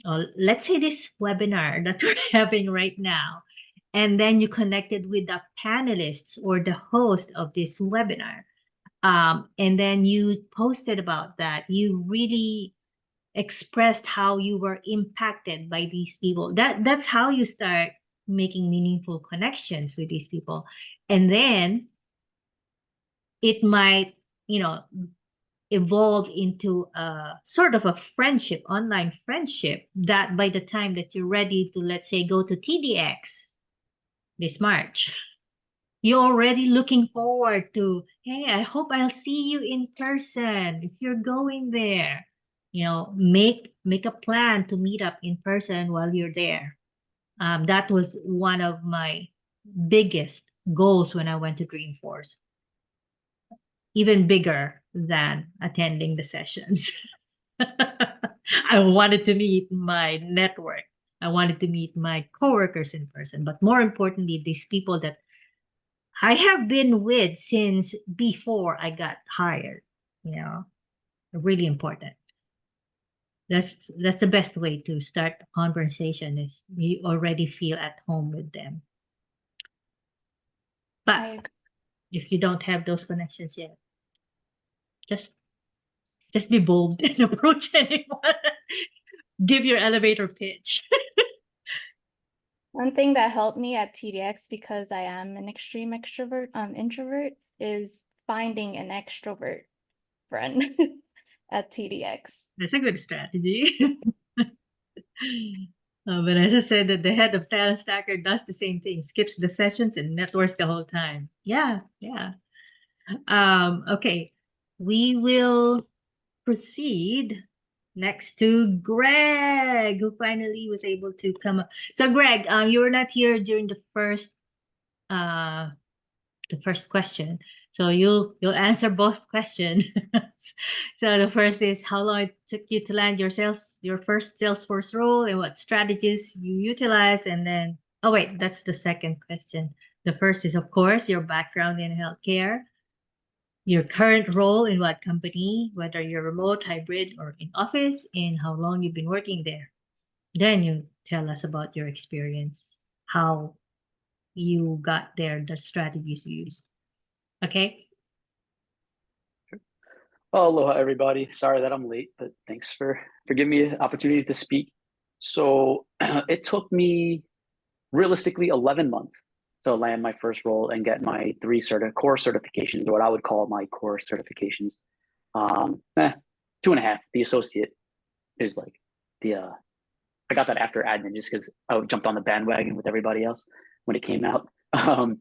this webinar that we're having right now. and then you connected with the panelists or the host of this webinar. And then you posted about that. You really expressed how you were impacted by these people. That's how you start making meaningful connections with these people. And then it might, evolve into a sort of a friendship, online friendship, that by the time that you're ready to, let's say, go to TDX this March, you're already looking forward to, hey, I hope I'll see you in person if you're going there. Make a plan to meet up in person while you're there. That was one of my biggest goals when I went to Dreamforce. Even bigger than attending the sessions. I wanted to meet my network. I wanted to meet my coworkers in person, but more importantly, these people that I have been with since before I got hired, really important. That's the best way to start a conversation, is you already feel at home with them. I But if you don't have those connections yet, just be bold and approach anyone. Give your elevator pitch. One thing that helped me at TDX, because I am an extreme introvert, is finding an extrovert friend at TDX. That's a good strategy. But as I said, that the head of Talent Stacker does the same thing, skips the sessions and networks the whole time. Yeah. Okay, we will proceed next to Greg, who finally was able to come up. So Greg, you were not here during the first question. So you'll answer both questions. So the first is how long it took you to land your first Salesforce role, and what strategies you utilize. And then, oh wait, that's the second question. The first is, of course, your background in healthcare, your current role in what company, whether you're remote, hybrid, or in office, and how long you've been working there. Then you tell us about your experience, how you got there, the strategies you used. Okay? Oh, aloha, everybody. Sorry that I'm late, but thanks for giving me an opportunity to speak. So it took me realistically 11 months to land my first role and get my 3 core certifications, or what I would call my core certifications. 2.5. The associate is like I got that after admin just because I jumped on the bandwagon with everybody else when it came out. But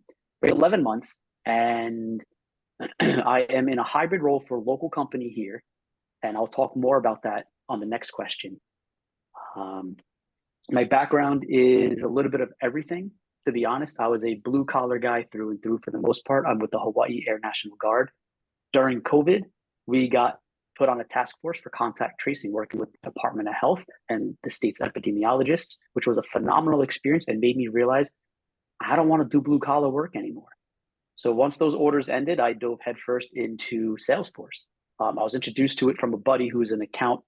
11 months, and I am in a hybrid role for a local company here, and I'll talk more about that on the next question. My background is a little bit of everything. To be honest, I was a blue collar guy through and through for the most part. I'm with the Hawaii Air National Guard. During COVID, we got put on a task force for contact tracing, working with the Department of Health and the state's epidemiologists, which was a phenomenal experience and made me realize I don't want to do blue collar work anymore. So once those orders ended, I dove headfirst into Salesforce. I was introduced to it from a buddy who's an account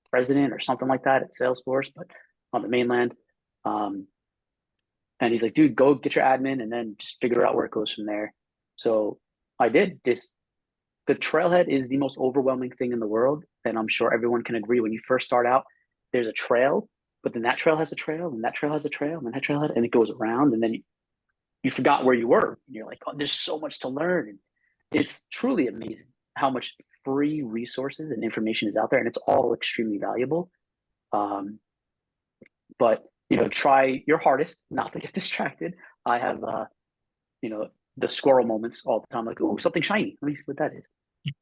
president or something like that at Salesforce, but on the mainland. And he's like, dude, go get your admin and then just figure out where it goes from there. So I did this. The trailhead is the most overwhelming thing in the world. And I'm sure everyone can agree, when you first start out, there's a trail, but then that trail has a trail, and that trail has a trail, and then that trail has, and it goes around, and then you forgot where you were. And you're like, oh, there's so much to learn. And it's truly amazing how much free resources and information is out there, and it's all extremely valuable. But try your hardest not to get distracted. I have the squirrel moments all the time, like, oh, something shiny, let me see what that is.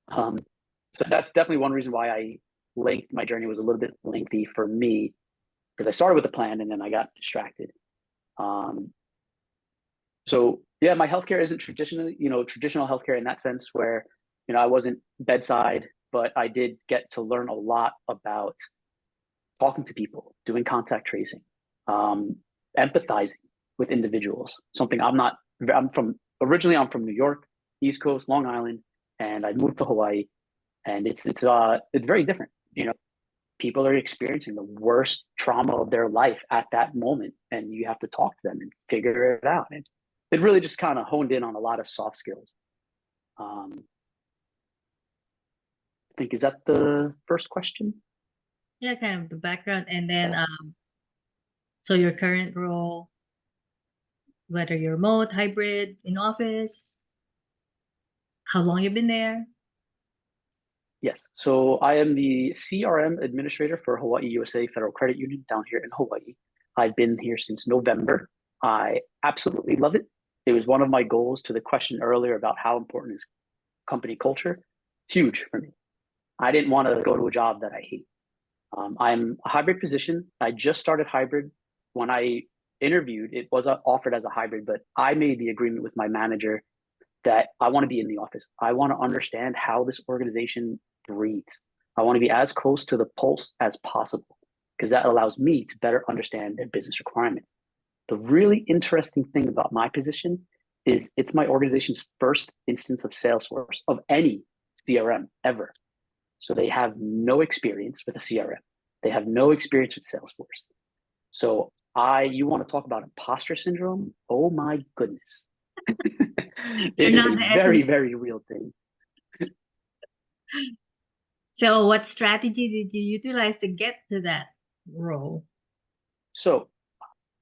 So that's definitely one reason why my journey was a little bit lengthy for me, because I started with a plan and then I got distracted. So yeah, my healthcare isn't traditional healthcare in that sense, where I wasn't bedside, but I did get to learn a lot about talking to people, doing contact tracing, empathizing with individuals. Something originally I'm from New York, East Coast, Long Island, and I moved to Hawaii, and it's very different. people are experiencing the worst trauma of their life at that moment, and you have to talk to them and figure it out. And it really just kind of honed in on a lot of soft skills. I think, is that the first question? Yeah, kind of the background, and then so your current role, whether you're remote, hybrid, in office, how long you've been there? Yes. So I am the CRM administrator for Hawaii USA Federal Credit Union down here in Hawaii. I've been here since November. I absolutely love it. It was one of my goals, to the question earlier about how important is company culture. Huge for me. I didn't want to go to a job that I hate. I'm a hybrid position. I just started hybrid. When I interviewed, it was offered as a hybrid, but I made the agreement with my manager that I want to be in the office. I want to understand how this organization breathes. I want to be as close to the pulse as possible, because that allows me to better understand their business requirements. The really interesting thing about my position is it's my organization's first instance of Salesforce, of any CRM ever. So they have no experience with a CRM. They have no experience with Salesforce. So you want to talk about imposter syndrome? Oh my goodness. It is a very, very real thing. So what strategy did you utilize to get to that role? So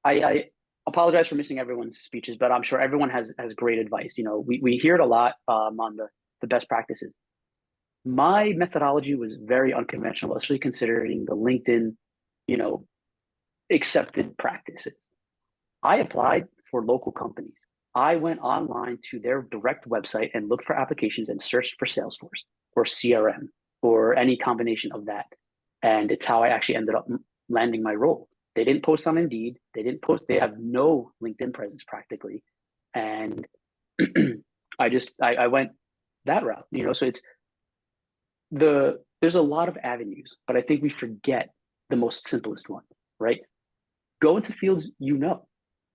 I apologize for missing everyone's speeches, but I'm sure everyone has great advice. We hear it a lot on the best practices. My methodology was very unconventional, especially considering the LinkedIn, accepted practices. I applied for local companies. I went online to their direct website and looked for applications and searched for Salesforce or CRM or any combination of that. And it's how I actually ended up landing my role. They didn't post on Indeed. They have no LinkedIn presence practically. And I went that route, so there's a lot of avenues, but I think we forget the most simplest one, right? Go into fields,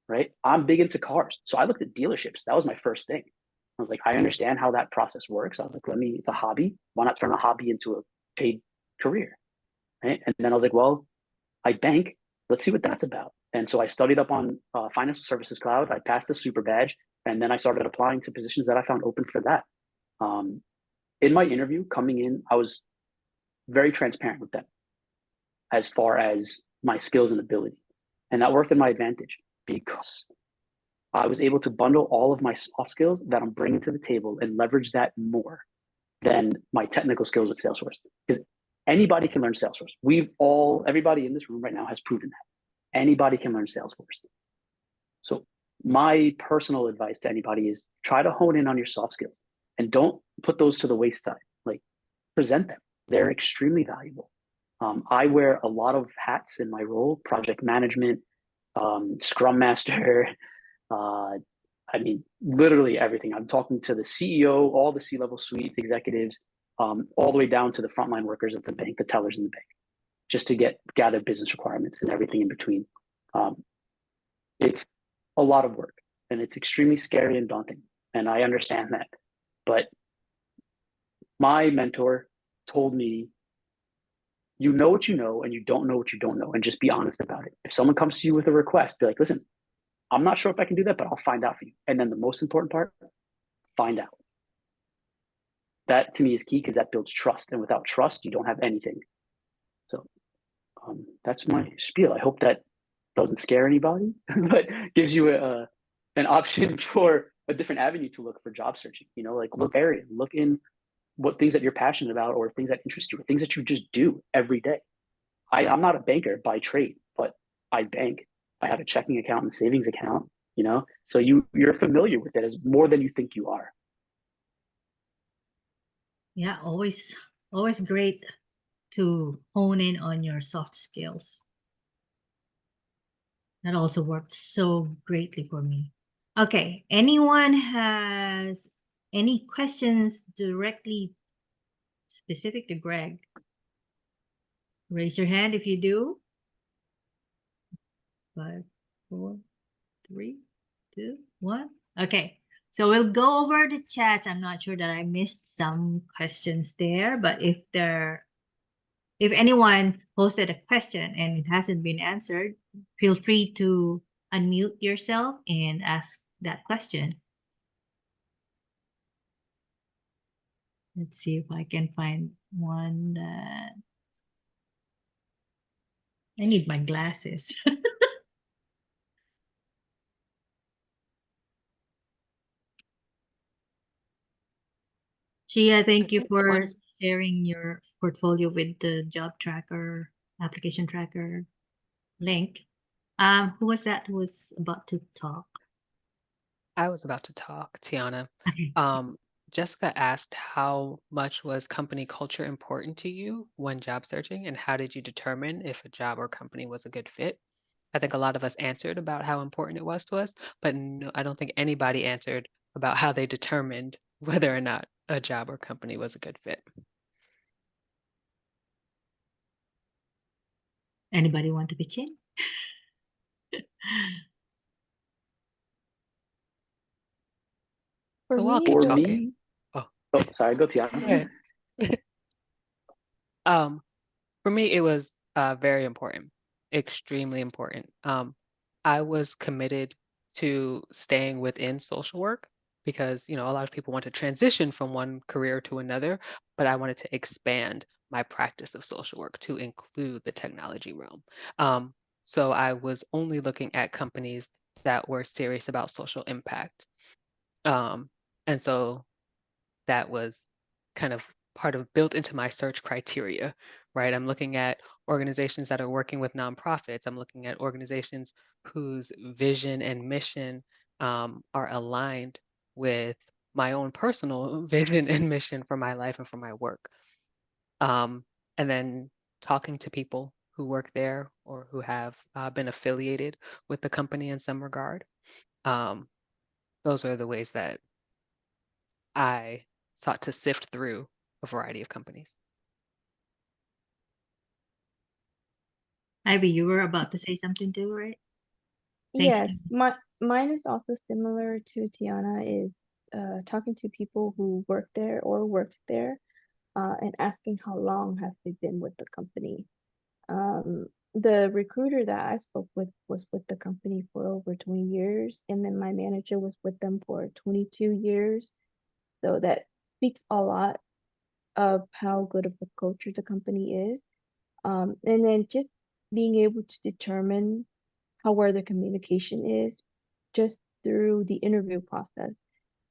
right? I'm big into cars. So I looked at dealerships. That was my first thing. I was like, I understand how that process works. I was like, it's a hobby. Why not turn a hobby into a paid career? Right. And then I was like, well, I bank. Let's see what that's about. And so I studied up on Financial Services Cloud. I passed the super badge. And then I started applying to positions that I found open for that. In my interview coming in, I was very transparent with them as far as my skills and ability. And that worked in my advantage because I was able to bundle all of my soft skills that I'm bringing to the table and leverage that more than my technical skills with Salesforce. Because anybody can learn Salesforce. Everybody in this room right now has proven that. Anybody can learn Salesforce. So my personal advice to anybody is try to hone in on your soft skills and don't put those to the wayside. Like, present them. They're extremely valuable. I wear a lot of hats in my role: project management, Scrum Master, literally everything. I'm talking to the CEO, all the C-level suite executives, all the way down to the frontline workers at the bank, the tellers in the bank, just to gather business requirements and everything in between. It's a lot of work, and it's extremely scary and daunting, and I understand that. But my mentor told me, you know what you know, and you don't know what you don't know, and just be honest about it. If someone comes to you with a request, be like, listen, I'm not sure if I can do that, but I'll find out for you. And then the most important part, find out. That to me is key, because that builds trust. And without trust, you don't have anything. So that's my spiel. I hope that doesn't scare anybody, but gives you an option for a different avenue to look for job searching. Look in what things that you're passionate about, or things that interest you, or things that you just do every day. I'm not a banker by trade, but I bank. I have a checking account and savings account, so you're familiar with it as more than you think you are. Yeah, always great to hone in on your soft skills. That also worked so greatly for me. Okay, anyone has any questions directly specific to Greg? Raise your hand if you do. 5, 4, 3, 2, 1. Okay, so we'll go over the chats. I'm not sure that I missed some questions there, but if there if anyone posted a question and it hasn't been answered, feel free to unmute yourself and ask that question. Let's see if I can find one that I need my glasses. Shia, thank you think for one sharing your portfolio with the job tracker, application tracker link. Who was that who was about to talk? I was about to talk, Tiana. Okay. Jessica asked how much was company culture important to you when job searching, and how did you determine if a job or company was a good fit? I think a lot of us answered about how important it was to us, but no, I don't think anybody answered about how they determined whether or not a job or company was a good fit. Anybody want to pitch in? For So I'll me, keep For talking. me, Oh, oh, sorry, go Tiana. go ahead. Um, For me, it was very important, extremely important. I was committed to staying within social work because, a lot of people want to transition from one career to another, but I wanted to expand my practice of social work to include the technology realm. So I was only looking at companies that were serious about social impact. Um, and so that was kind of part of built into my search criteria, right? I'm looking at organizations that are working with nonprofits. I'm looking at organizations whose vision and mission are aligned with my own personal vision and mission for my life and for my work. And then talking to people who work there or who have been affiliated with the company in some regard. Um, those are the ways that I sought to sift through a variety of companies. Ivy, you were about to say something too, right? Thanks. yes, mine is also similar to Tiana, is talking to people who work there or worked there, and asking how long have they been with the company. The recruiter that I spoke with was with the company for over 20 years, and then my manager was with them for 22 years. So that speaks a lot of how good of a culture the company is. And then just being able to determine how where the communication is just through the interview process.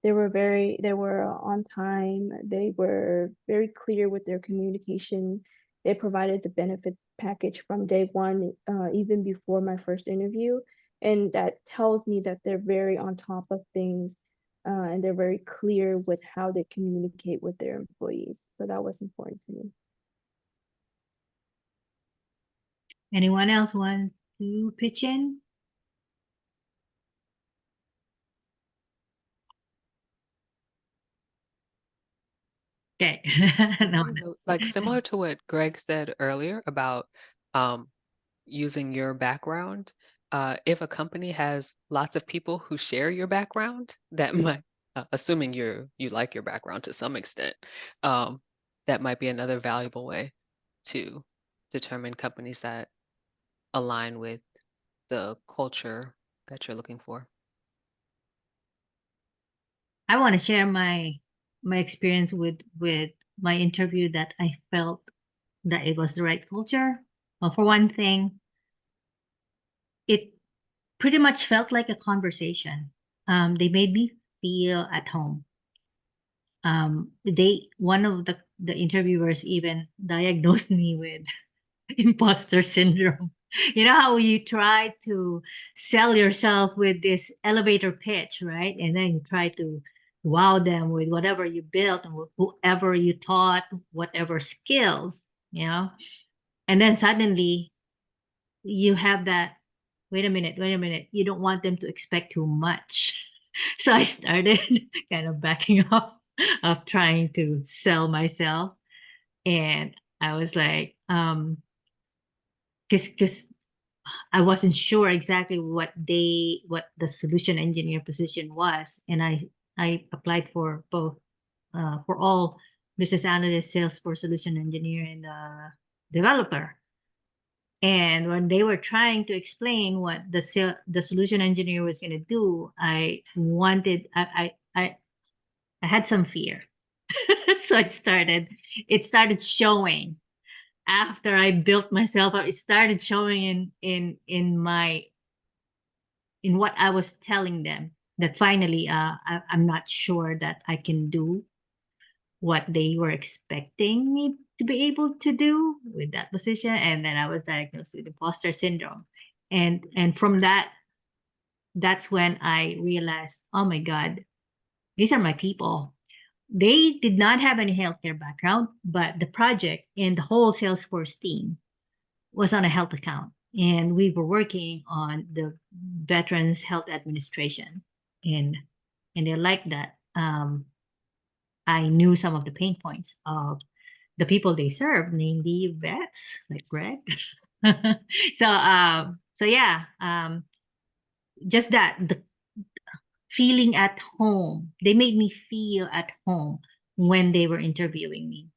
They were on time, they were very clear with their communication. They provided the benefits package from day one, even before my first interview. And that tells me that they're very on top of things, and they're very clear with how they communicate with their employees. So that was important to me. Anyone else want to pitch in? Okay. No. Like similar to what Greg said earlier about um, using your background, if a company has lots of people who share your background, that might, assuming you like your background to some extent, um, that might be another valuable way to determine companies that align with the culture that you're looking for. I want to share my experience with my interview that I felt that it was the right culture. Well, for one thing, it pretty much felt like a conversation. They made me feel at home. One of the interviewers even diagnosed me with imposter syndrome. You know how you try to sell yourself with this elevator pitch, right? And then you try to wow them with whatever you built and whoever you taught, whatever skills, you know? And then suddenly you have that, wait a minute, you don't want them to expect too much. So I started kind of backing off of trying to sell myself. And I was like, because I wasn't sure exactly what the solution engineer position was, and I applied for both, for all business analyst, Salesforce solution engineer, and developer. And when they were trying to explain what the solution engineer was going to do, I had some fear. So it started showing after I built myself up. It started showing in what I was telling them, that finally I'm not sure that I can do what they were expecting me to be able to do with that position. And then I was diagnosed with imposter syndrome. And from that's when I realized, oh my God, these are my people. They did not have any healthcare background, but the project and the whole Salesforce team was on a health account. And we were working on the Veterans Health Administration. And they liked that. I knew some of the pain points of the people they serve, namely vets like Greg. So yeah, just that the feeling at home. They made me feel at home when they were interviewing me,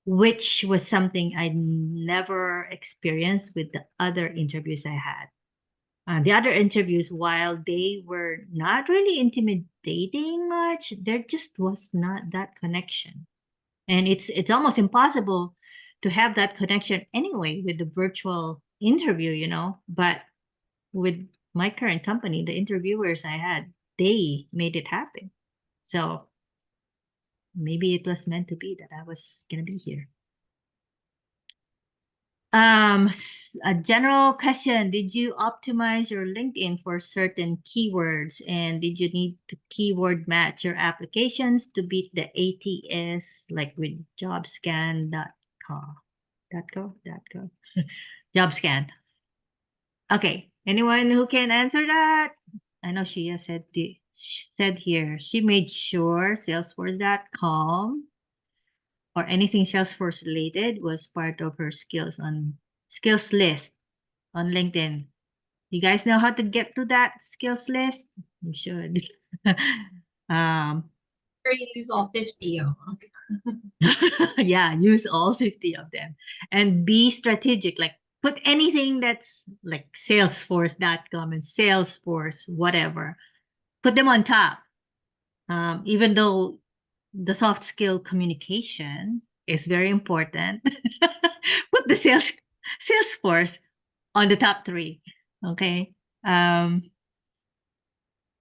which was something I never experienced with the other interviews I had. The other interviews, while they were not really intimidating much, there just was not that connection. And it's almost impossible to have that connection anyway with the virtual interview, But with my current company, the interviewers I had, they made it happen. So maybe it was meant to be that I was gonna be here. A general question: did you optimize your LinkedIn for certain keywords, and did you need to keyword match your applications to beat the ATS, like with jobscan.com? .co? JobScan. Okay, anyone who can answer that? I know she said here she made sure Salesforce.com or anything Salesforce related was part of her skills list on LinkedIn. You guys know how to get to that skills list? You should. Or you use all 50 of them. Yeah, use all 50 of them and be strategic. Like put anything that's like Salesforce.com and Salesforce, whatever. Put them on top. Even though the soft skill communication is very important, put the Salesforce on the top 3. Okay.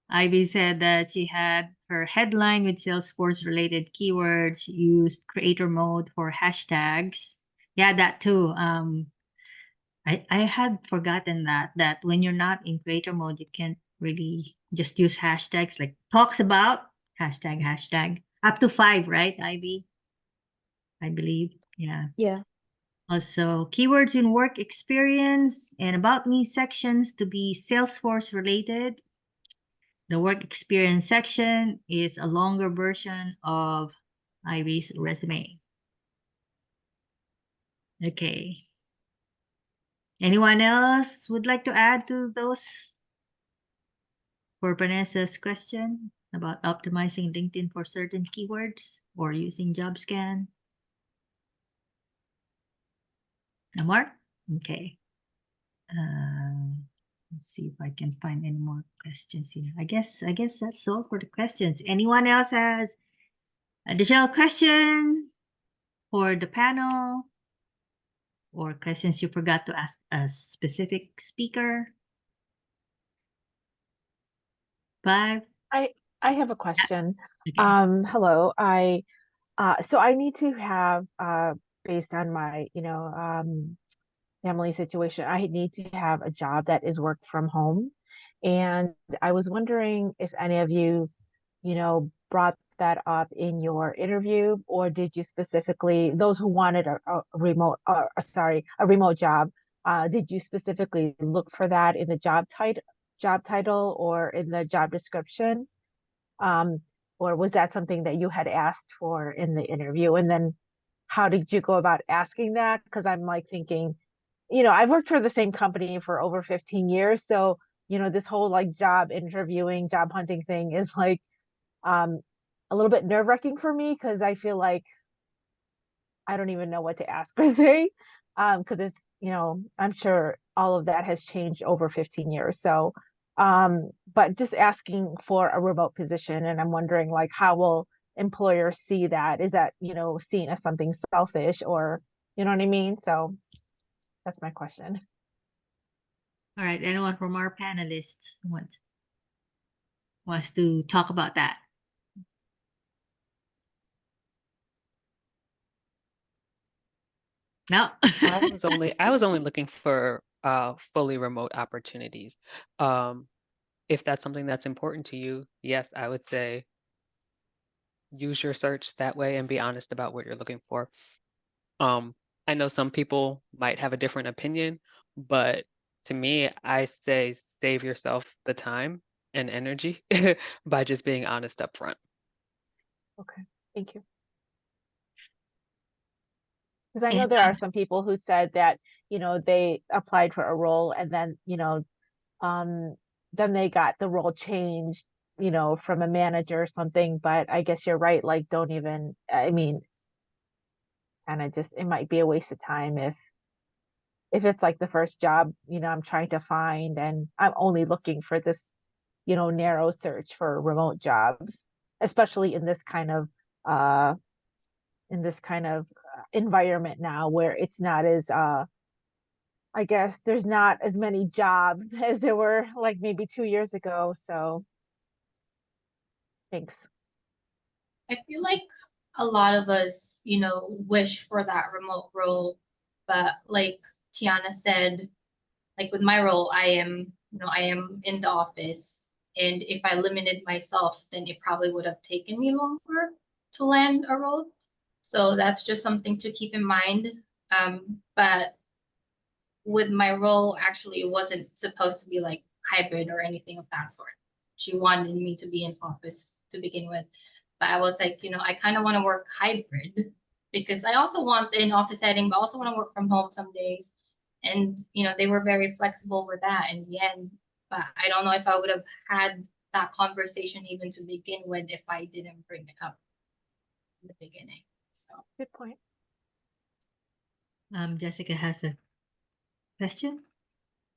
Ivy said that she had her headline with Salesforce related keywords, used creator mode for hashtags. Yeah, that too. I had forgotten that when you're not in creator mode, you can't really just use hashtags like talks about hashtag up to 5, right, Ivy? I believe. Yeah. Yeah. Also, keywords in work experience and about me sections to be Salesforce related. The work experience section is a longer version of Ivy's resume. Okay. Anyone else would like to add to those for Vanessa's question about optimizing LinkedIn for certain keywords or using JobScan? No more? Okay. Let's see if I can find any more questions here. I guess that's all for the questions. Anyone else has additional question for the panel or questions you forgot to ask a specific speaker? 5. I have a question. Okay. Hello. So I need to have based on my, family situation, I need to have a job that is work from home. And I was wondering if any of you, brought that up in your interview, or did you specifically, those who wanted a remote, a remote job, did you specifically look for that in the job title or in the job description? Or was that something that you had asked for in the interview? And then how did you go about asking that? Because I'm like thinking, I've worked for the same company for over 15 years. So, this whole like job interviewing, job hunting thing is like a little bit nerve-wracking for me because I feel like I don't even know what to ask per se. because it's, you know, I'm sure all of that has changed over 15 years. So, but just asking for a remote position, and I'm wondering like how will employers see that? Is that, you know, seen as something selfish, or you know what I mean? So that's my question. All right, anyone from our panelists wants to talk about that? No. I was only looking for fully remote opportunities. If that's something that's important to you, yes, I would say use your search that way and be honest about what you're looking for. I know some people might have a different opinion, but to me, I say save yourself the time and energy by just being honest up front. Okay, thank you. Because I know And there are some people who said that, you know, they applied for a role and then, you know, then they got the role changed, you know, from a manager or something. But I guess you're right. Like, don't even, I mean, kind of just, it might be a waste of time if it's like the first job, you know, I'm trying to find, and I'm only looking for this, you know, narrow search for remote jobs, especially uh in this kind of environment now where it's not as I guess there's not as many jobs as there were like maybe 2 years ago. So thanks. I feel like a lot of us, you know, wish for that remote role, but like Tiana said, like with my role, I am in the office, and if I limited myself, then it probably would have taken me longer to land a role. So that's just something to keep in mind. But with my role, actually, it wasn't supposed to be like hybrid or anything of that sort. She wanted me to be in office to begin with. But I was like, you know, I kind of want to work hybrid because I also want the in-office setting, but also want to work from home some days. And, you know, they were very flexible with that in the end. But I don't know if I would have had that conversation even to begin with if I didn't bring it up in the beginning. So Good point. Jessica has a question.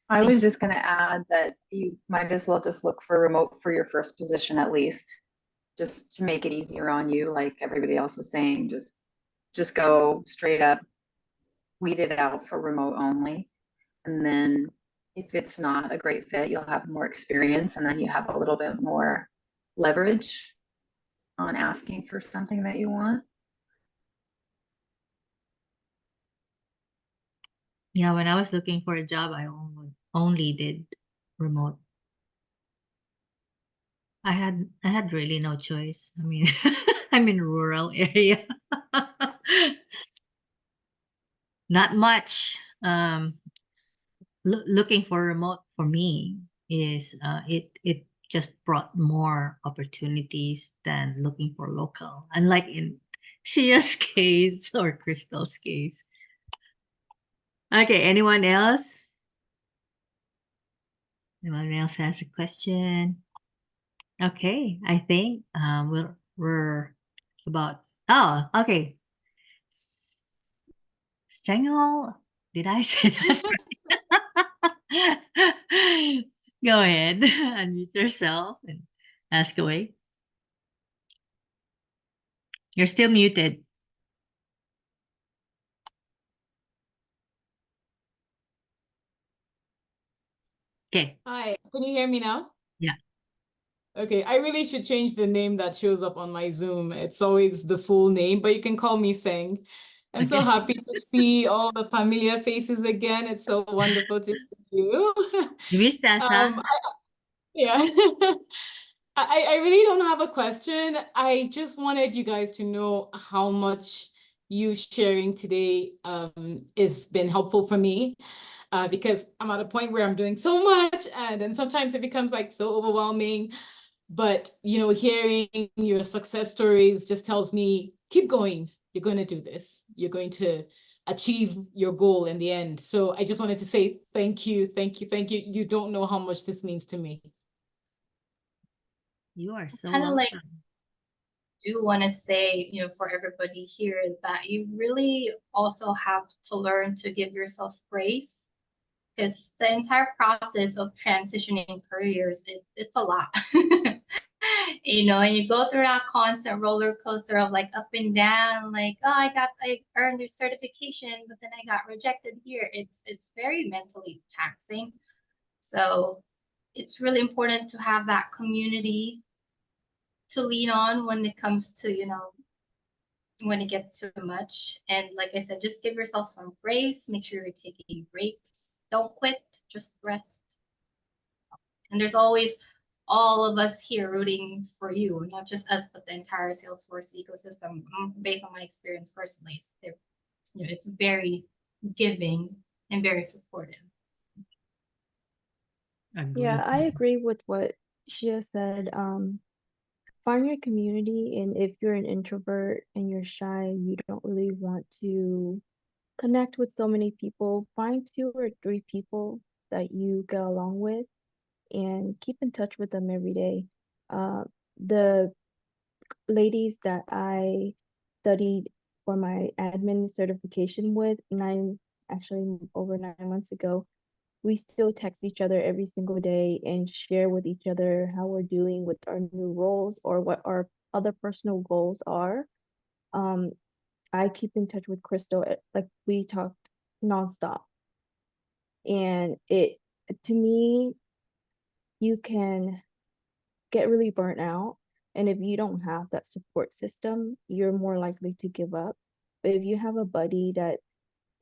I was just going to add that you might as well just look for remote for your first position at least, just to make it easier on you. Like everybody else was saying, just go straight up, weed it out for remote only. And then if it's not a great fit, you'll have more experience, and then you have a little bit more leverage on asking for something that you want. Yeah, when I was looking for a job, I only did remote. I had really no choice. I mean, I'm in a rural area. Not much. Looking for remote for me is it just brought more opportunities than looking for local. Unlike in Shia's case or Crystal's case. Okay, anyone else? Anyone else has a question? Okay, I think we're about okay. Samuel, did I say that right? Go ahead, unmute yourself and ask away. You're still muted. Okay. Hi, can you hear me now? Yeah. Okay, I really should change the name that shows up on my Zoom. It's always the full name, but you can call me Seng. I'm so Okay. happy to see all the familiar faces again. It's so wonderful to see you. You missed us, huh? Yeah. I really don't have a question. I just wanted you guys to know how much you sharing today has been helpful for me. Because I'm at a point where I'm doing so much, and then sometimes it becomes like so overwhelming. But you know, hearing your success stories just tells me, keep going. You're going to do this. You're going to achieve your goal in the end. So I just wanted to say thank you, thank you, thank you. You don't know how much this means to me. You are so kind of like welcome. do want to say, you know, for everybody here, that you really also have to learn to give yourself grace, because the entire process of transitioning careers, it's a lot. You know, and you go through that constant roller coaster of like up and down, like, oh, I earned this certification, but then I got rejected here. It's very mentally taxing. So it's really important to have that community to lean on when it comes to, you know, when it gets too much. And like I said, just give yourself some grace, make sure you're taking breaks, don't quit, just rest. And there's always all of us here rooting for you, not just us, but the entire Salesforce ecosystem. Based on my experience personally, it's very giving and very supportive. Yeah, I agree with what Shia said. Find your community, and if you're an introvert and you're shy, you don't really want to connect with so many people, find 2 or 3 people that you get along with and keep in touch with them every day. The ladies that I studied for my admin certification with actually over 9 months ago, we still text each other every single day and share with each other how we're doing with our new roles or what our other personal goals are. I keep in touch with Crystal, like we talked nonstop. And to me, you can get really burnt out. And if you don't have that support system, you're more likely to give up. But if you have a buddy that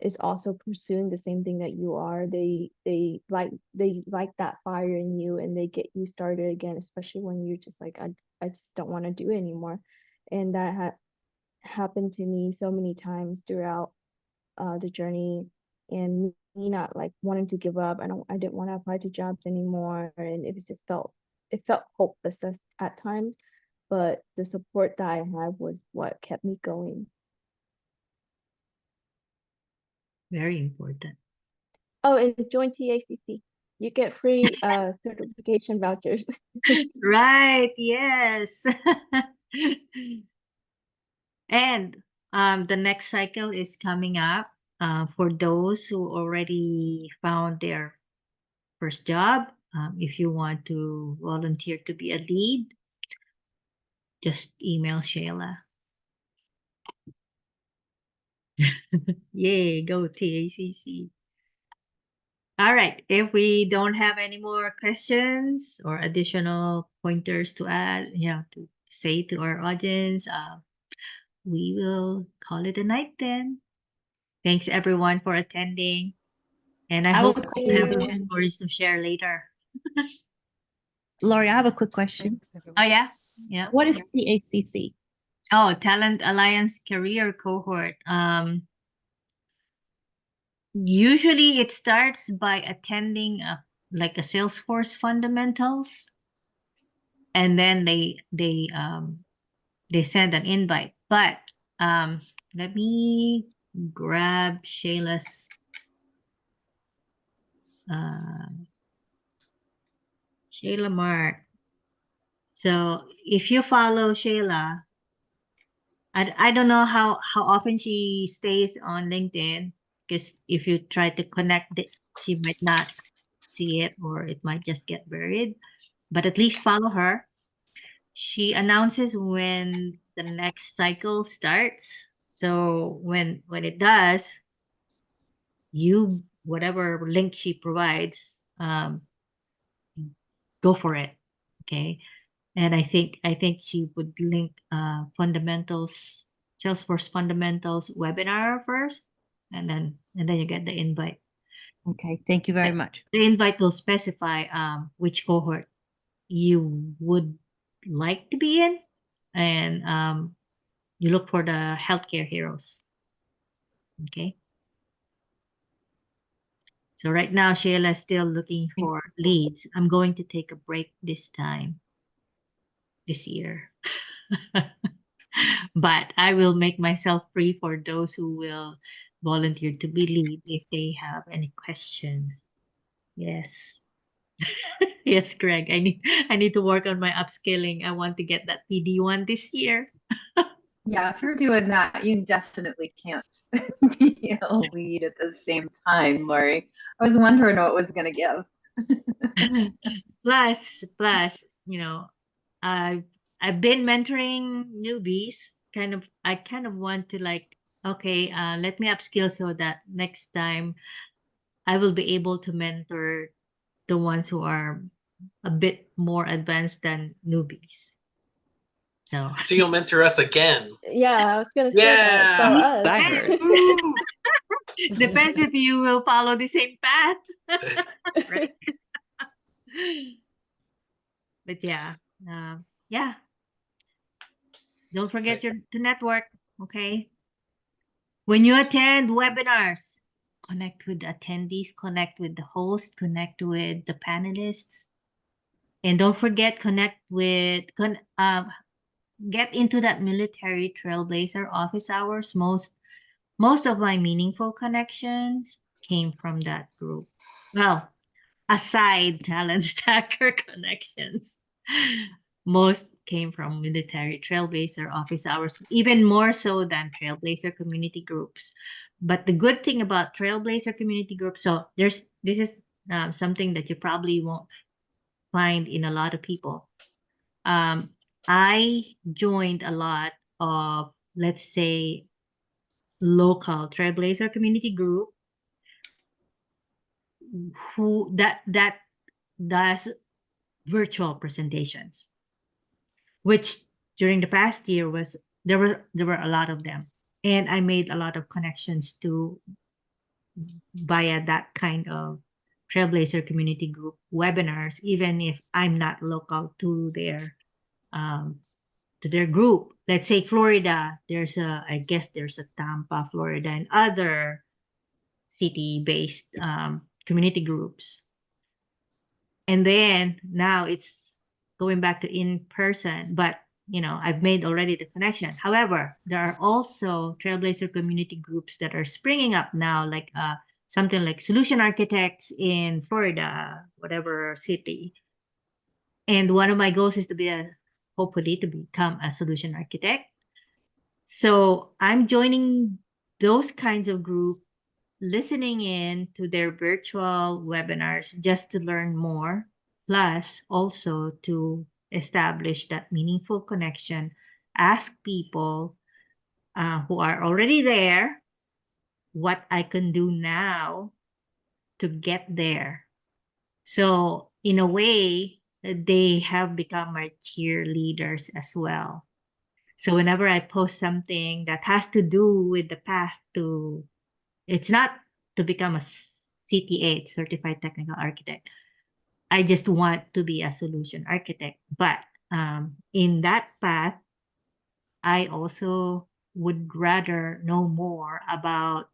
is also pursuing the same thing that you are, they like that fire in you and they get you started again, especially when you're just like, I just don't want to do it anymore. And that happened to me so many times throughout the journey, and me not like wanting to give up. I didn't want to apply to jobs anymore, and it felt hopeless at times, but the support that I had was what kept me going. Very important. Oh, and join TACC. You get free certification vouchers. Right, yes. And the next cycle is coming up for those who already found their first job. If you want to volunteer to be a lead, just email Shayla. Yay, go TACC. All right, if we don't have any more questions or additional pointers to add, to say to our audience, we will call it a night then. Thanks everyone for attending. And I hope you have more stories to share later. Lori, I have a quick question. Oh, yeah? Yeah. What is TACC? Oh, Talent Alliance Career Cohort. Usually it starts by attending like a Salesforce fundamentals, and then they send an invite. But let me grab Shayla's Shayla Mark. So if you follow Shayla, I don't know how often she stays on LinkedIn, because if you try to connect it, she might not see it or it might just get buried. But at least follow her. She announces when the next cycle starts. So when it does, you whatever link she provides, go for it. Okay. And I think she would link fundamentals, Salesforce fundamentals webinar first, and then you get the invite. Okay, thank you very much. The invite will specify which cohort you would like to be in, and you look for the healthcare heroes. Okay. So right now, Shayla is still looking for leads. I'm going to take a break this year. But I will make myself free for those who will volunteer to be lead if they have any questions. Yes. Yes, Greg. I need to work on my upskilling. I want to get that PD1 this year. Yeah, if you're doing that, you definitely can't be a lead at the same time, Lori. I was wondering what was going to give. Plus, I've been mentoring newbies. I kind of want to like, okay, let me upskill so that next time I will be able to mentor the ones who are a bit more advanced than newbies. So So you'll mentor us again. Yeah, I was gonna say that. So Yeah. us. I heard. depends if you will follow the same path. Right. But yeah, yeah. Don't forget to network, okay? When you attend webinars, connect with the attendees, connect with the host, connect with the panelists, and don't forget get into that military trailblazer office hours. Most of my meaningful connections came from that group. Well, aside talent stacker connections, most came from military trailblazer office hours, even more so than trailblazer community groups. But the good thing about trailblazer community groups, so this is something that you probably won't find in a lot of people. I joined a lot of, let's say, local trailblazer community group who that does virtual presentations, which during the past year was there were a lot of them, and I made a lot of connections to via that kind of trailblazer community group webinars, even if I'm not local to their group. Let's say Florida, I guess there's a Tampa, Florida, and other city-based community groups. And then now it's going back to in person, but I've made already the connection. However, there are also trailblazer community groups that are springing up now, like something like solution architects in Florida, whatever city. And one of my goals is hopefully to become a solution architect. So I'm joining those kinds of groups, listening in to their virtual webinars just to learn more, plus also to establish that meaningful connection, ask people who are already there what I can do now to get there. So in a way, they have become my cheerleaders as well. So whenever I post something that has to do with the path to, it's not to become a CTA, Certified Technical Architect. I just want to be a solution architect. But in that path, I also would rather know more about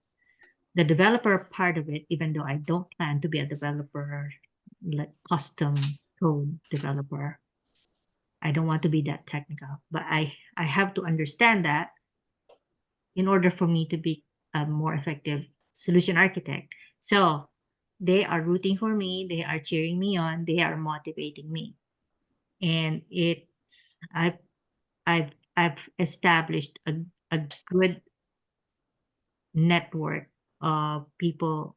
the developer part of it, even though I don't plan to be a developer, like custom code developer. I don't want to be that technical, but I have to understand that in order for me to be a more effective solution architect. So they are rooting for me, they are cheering me on, they are motivating me. And I've established a good network of people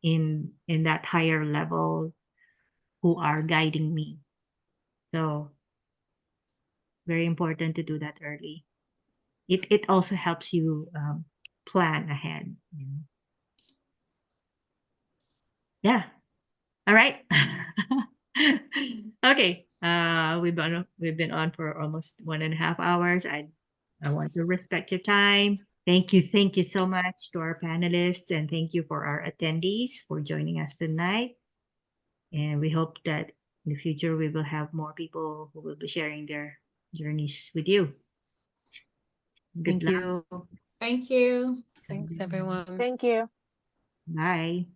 in that higher level who are guiding me. So very important to do that early. It also helps you plan ahead. Yeah. All right. Okay. We've been on for almost 1.5 hours. I want to respect your time. Thank you so much to our panelists, and thank you for our attendees for joining us tonight. And we hope that in the future we will have more people who will be sharing their journeys with you. Good Thank luck. you. Thank you. Thanks, everyone. Thank you. Bye.